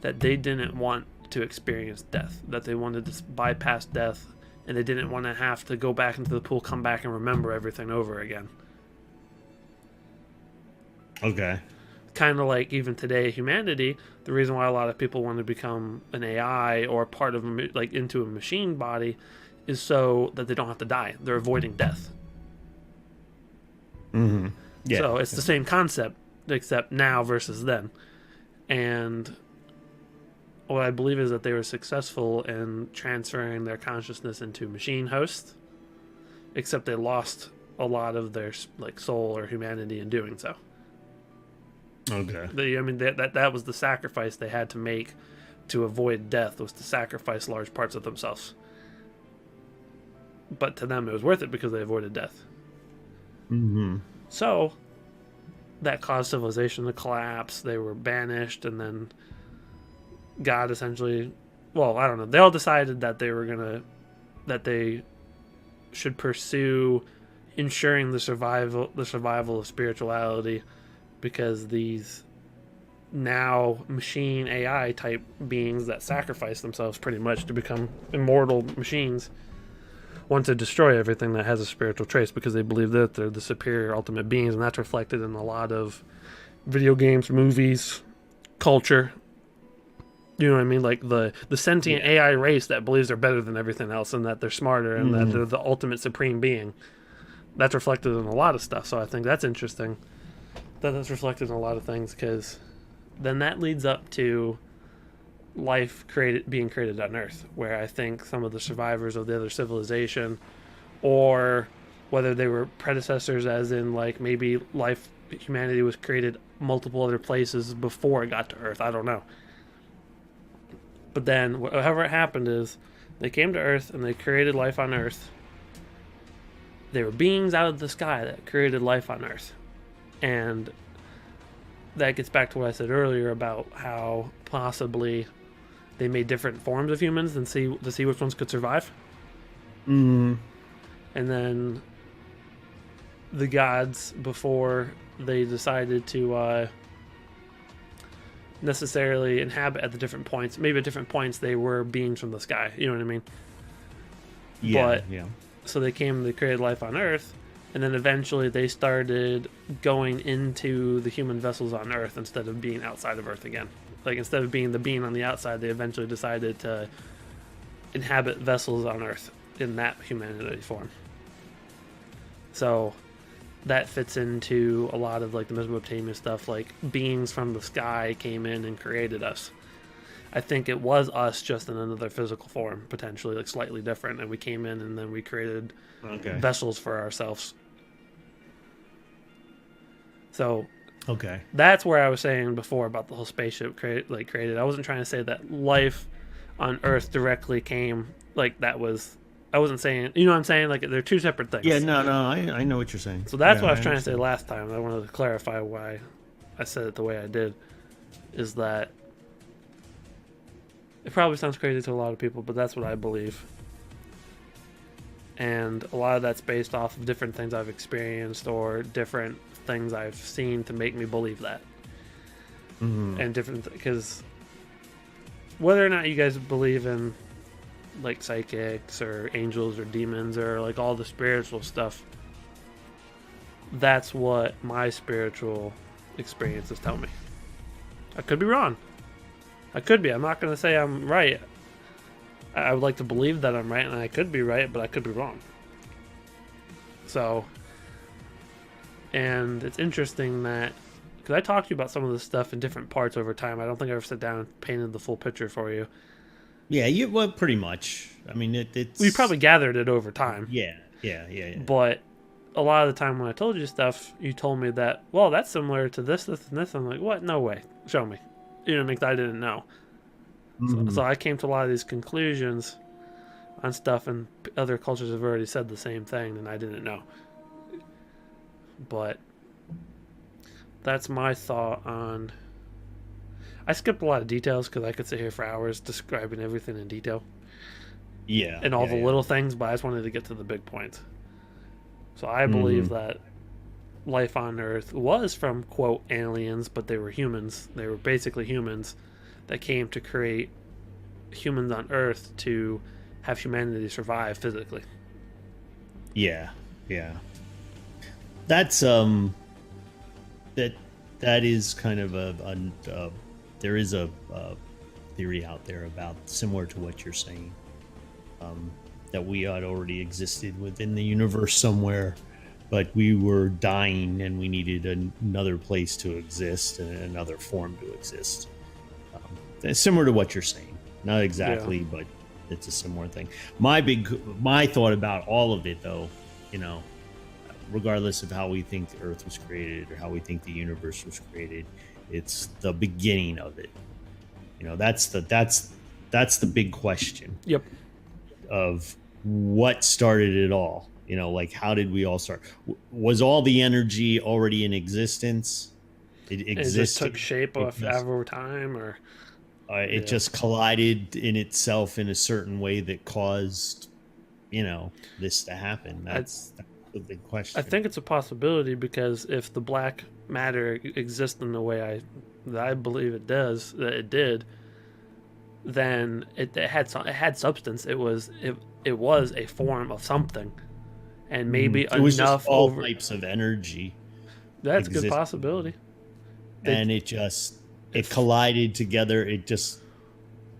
that they didn't want to experience death, that they wanted to bypass death, and they didn't want to have to go back into the pool, come back, and remember everything over again. Kind of like even today, humanity, the reason why a lot of people want to become an AI or part of like into a machine body is so that they don't have to die. They're avoiding death. So it's the same concept, except now versus then. And what I believe is that they were successful in transferring their consciousness into machine hosts, except they lost a lot of their like soul or humanity in doing so. That was the sacrifice they had to make to avoid death, was to sacrifice large parts of themselves. But to them it was worth it because they avoided death. So that caused civilization to collapse. They were banished, and then God essentially, well, I don't know, they all decided that they should pursue ensuring the survival of spirituality, because these now machine AI type beings that sacrifice themselves pretty much to become immortal machines want to destroy everything that has a spiritual trace, because they believe that they're the superior ultimate beings, and that's reflected in a lot of video games, movies, culture. You know what I mean? Like the sentient AI race that believes they're better than everything else and that they're smarter and that they're the ultimate supreme being. That's reflected in a lot of stuff. So I think that's interesting. That's reflected in a lot of things, because then that leads up to life being created on Earth, where I think some of the survivors of the other civilization, or whether they were predecessors, as in like maybe humanity was created multiple other places before it got to Earth. I don't know. But then, whatever happened is, they came to Earth and they created life on Earth. They were beings out of the sky that created life on Earth. And that gets back to what I said earlier about how possibly they made different forms of humans to see which ones could survive. Mm. And then the gods, before they decided to necessarily inhabit at the different points, maybe at different points they were beings from the sky. You know what I mean? Yeah. So they created life on Earth, and then eventually they started going into the human vessels on Earth instead of being outside of Earth again. Like, instead of being the being on the outside, they eventually decided to inhabit vessels on Earth in that humanity form. So that fits into a lot of like the Mesopotamian stuff, like beings from the sky came in and created us. I think it was us, just in another physical form, potentially, like slightly different, and we came in and then we created vessels for ourselves. So that's where I was saying before about the whole spaceship created. I wasn't trying to say that life on Earth directly came, like that was. I wasn't saying, you know what I'm saying? Like, they're two separate things. Yeah, no, I know what you're saying. So that's what I was trying to say last time. I wanted to clarify why I said it the way I did. Is that it probably sounds crazy to a lot of people, but that's what I believe. And a lot of that's based off of different things I've experienced or different things I've seen to make me believe that. Mm-hmm. And different, because whether or not you guys believe in like psychics or angels or demons or like all the spiritual stuff, that's what my spiritual experiences tell me. I could be wrong. I could be. I'm not going to say I'm right. I would like to believe that I'm right, and I could be right, but I could be wrong. So, and it's interesting that, because I talked to you about some of this stuff in different parts over time. I don't think I ever sat down and painted the full picture for you. Yeah, well, pretty much. I mean, it's... We probably gathered it over time. Yeah. But a lot of the time when I told you stuff, you told me that, well, that's similar to this, and this. I'm like, what? No way. Show me. You know, because I didn't know. Mm-hmm. So I came to a lot of these conclusions on stuff, and other cultures have already said the same thing, and I didn't know. But that's my thought on... I skipped a lot of details because I could sit here for hours describing everything in detail. Yeah. And all the little things, but I just wanted to get to the big points. So I believe that life on Earth was from, quote, aliens, but they were humans. They were basically humans that came to create humans on Earth to have humanity survive physically. Yeah. That's, that is kind of there is a theory out there about, similar to what you're saying, that we had already existed within the universe somewhere, but we were dying and we needed another place to exist and another form to exist. It's similar to what you're saying. Not exactly, but it's a similar thing. My thought about all of it, though, you know, regardless of how we think the Earth was created or how we think the universe was created, it's the beginning of it. You know, that's the big question. Yep. Of what started it all. You know, like, how did we all start? Was all the energy already in existence? It existed. It just took shape over time, or it just collided in itself in a certain way that caused, you know, this to happen. That's the big question. I think it's a possibility, because if the black matter exists in the way I believe it did, then it had substance. It was a form of something, and maybe it was enough just all types of energy. That's a good possibility. and it collided together. It just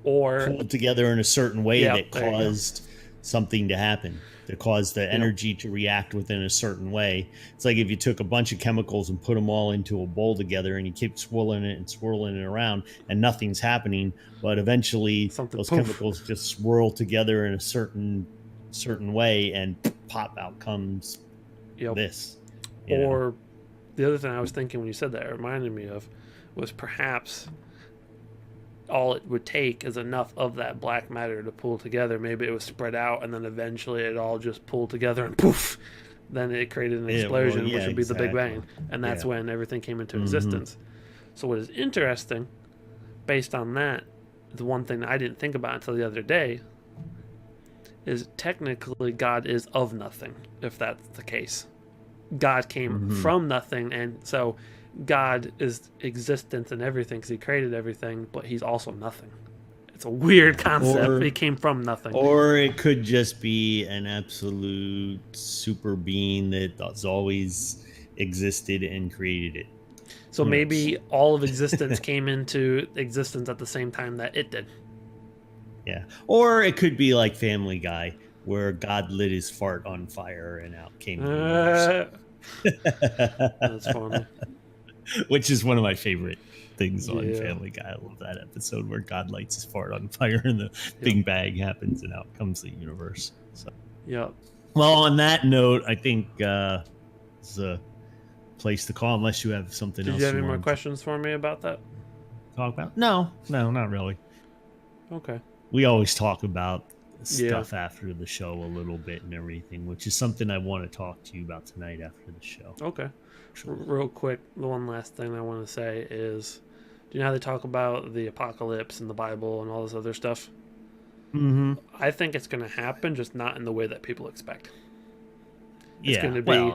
or pulled together in a certain way Yeah, that there you go. caused something to happen, that caused the energy to react within a certain way. It's like if you took a bunch of chemicals and put them all into a bowl together and you keep swirling it around and nothing's happening, but eventually Something those poof. chemicals just swirl together in a certain way and pop out comes Yep. this. you know? Or the other thing I was thinking when you said that, it reminded me of, was perhaps all it would take is enough of that black matter to pull together. Maybe it was spread out, and then eventually it all just pulled together and poof. Then it created an explosion, which would be the Big Bang, and that's when everything came into existence. So what is interesting, based on that, the one thing that I didn't think about until the other day, is technically God is of nothing, if that's the case. God came from nothing, and so God is existence and everything because he created everything, but he's also nothing. It's a weird concept. He came from nothing. Or it could just be an absolute super being that has always existed and created it. So maybe all of existence came into existence at the same time that it did. Yeah. Or it could be like Family Guy, where God lit his fart on fire and out came the universe. That's funny. Which is one of my favorite things on Yeah. Family Guy. I love that episode where God lights his fart on fire and the Big Bang happens and out comes the universe. So, Yep. well, on that note, I think it's a place to call unless you have something Did else you have any more want questions for me about that? to talk about. No, not really. Okay. We always talk about stuff after the show a little bit and everything, which is something I want to talk to you about tonight after the show. Okay. Real quick, the one last thing I want to say is, do you know how they talk about the apocalypse and the Bible and all this other stuff? Mm-hmm. I think it's going to happen, just not in the way that people expect. It's Yeah, going to be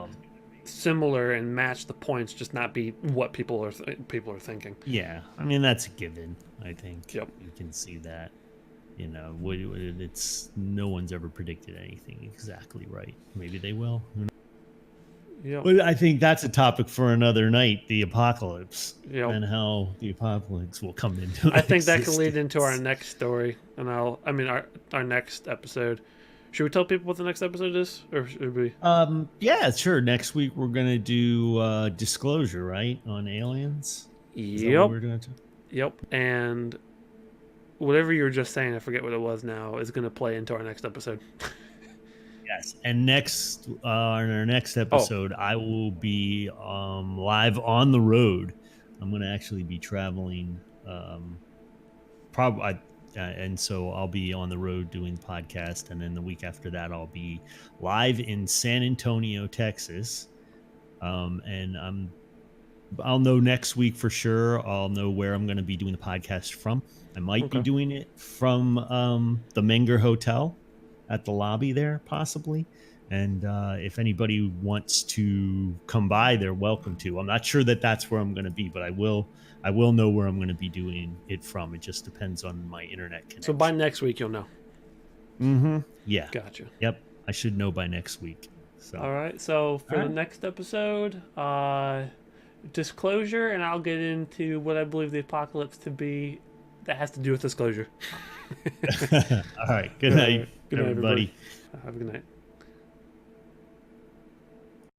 similar and match the points, just not be what people are thinking. yeah. I mean, that's a given. I think Yep. you can see that. You know, it's no one's ever predicted anything exactly right. Maybe they will. Who knows? Yep. But I think that's a topic for another night: the apocalypse Yep. and how the apocalypse will come into. I think that could lead existence. into our next story, and our next episode. Should we tell people what the next episode is, or should we? Yeah, sure. Next week we're gonna do Disclosure, right, on aliens. Is that what we're gonna do? Yep. And whatever you were just saying, I forget what it was now, is going to play into our next episode. Yes, and next on our next episode, I will be live on the road. I'm going to actually be traveling, and so I'll be on the road doing the podcast, and then the week after that, I'll be live in San Antonio, Texas, and I'll know next week for sure. I'll know where I'm going to be doing the podcast from. I might be doing it from the Menger Hotel at the lobby there, possibly. And if anybody wants to come by, they're welcome to. I'm not sure that that's where I'm going to be, but I will know where I'm going to be doing it from. It just depends on my internet connection. So by next week, you'll know. Mm-hmm. Yeah. Gotcha. Yep. I should know by next week. So. All right. So for the next episode, Disclosure, and I'll get into what I believe the apocalypse to be that has to do with disclosure. All right. Good night, Good night, everybody. Have a good night.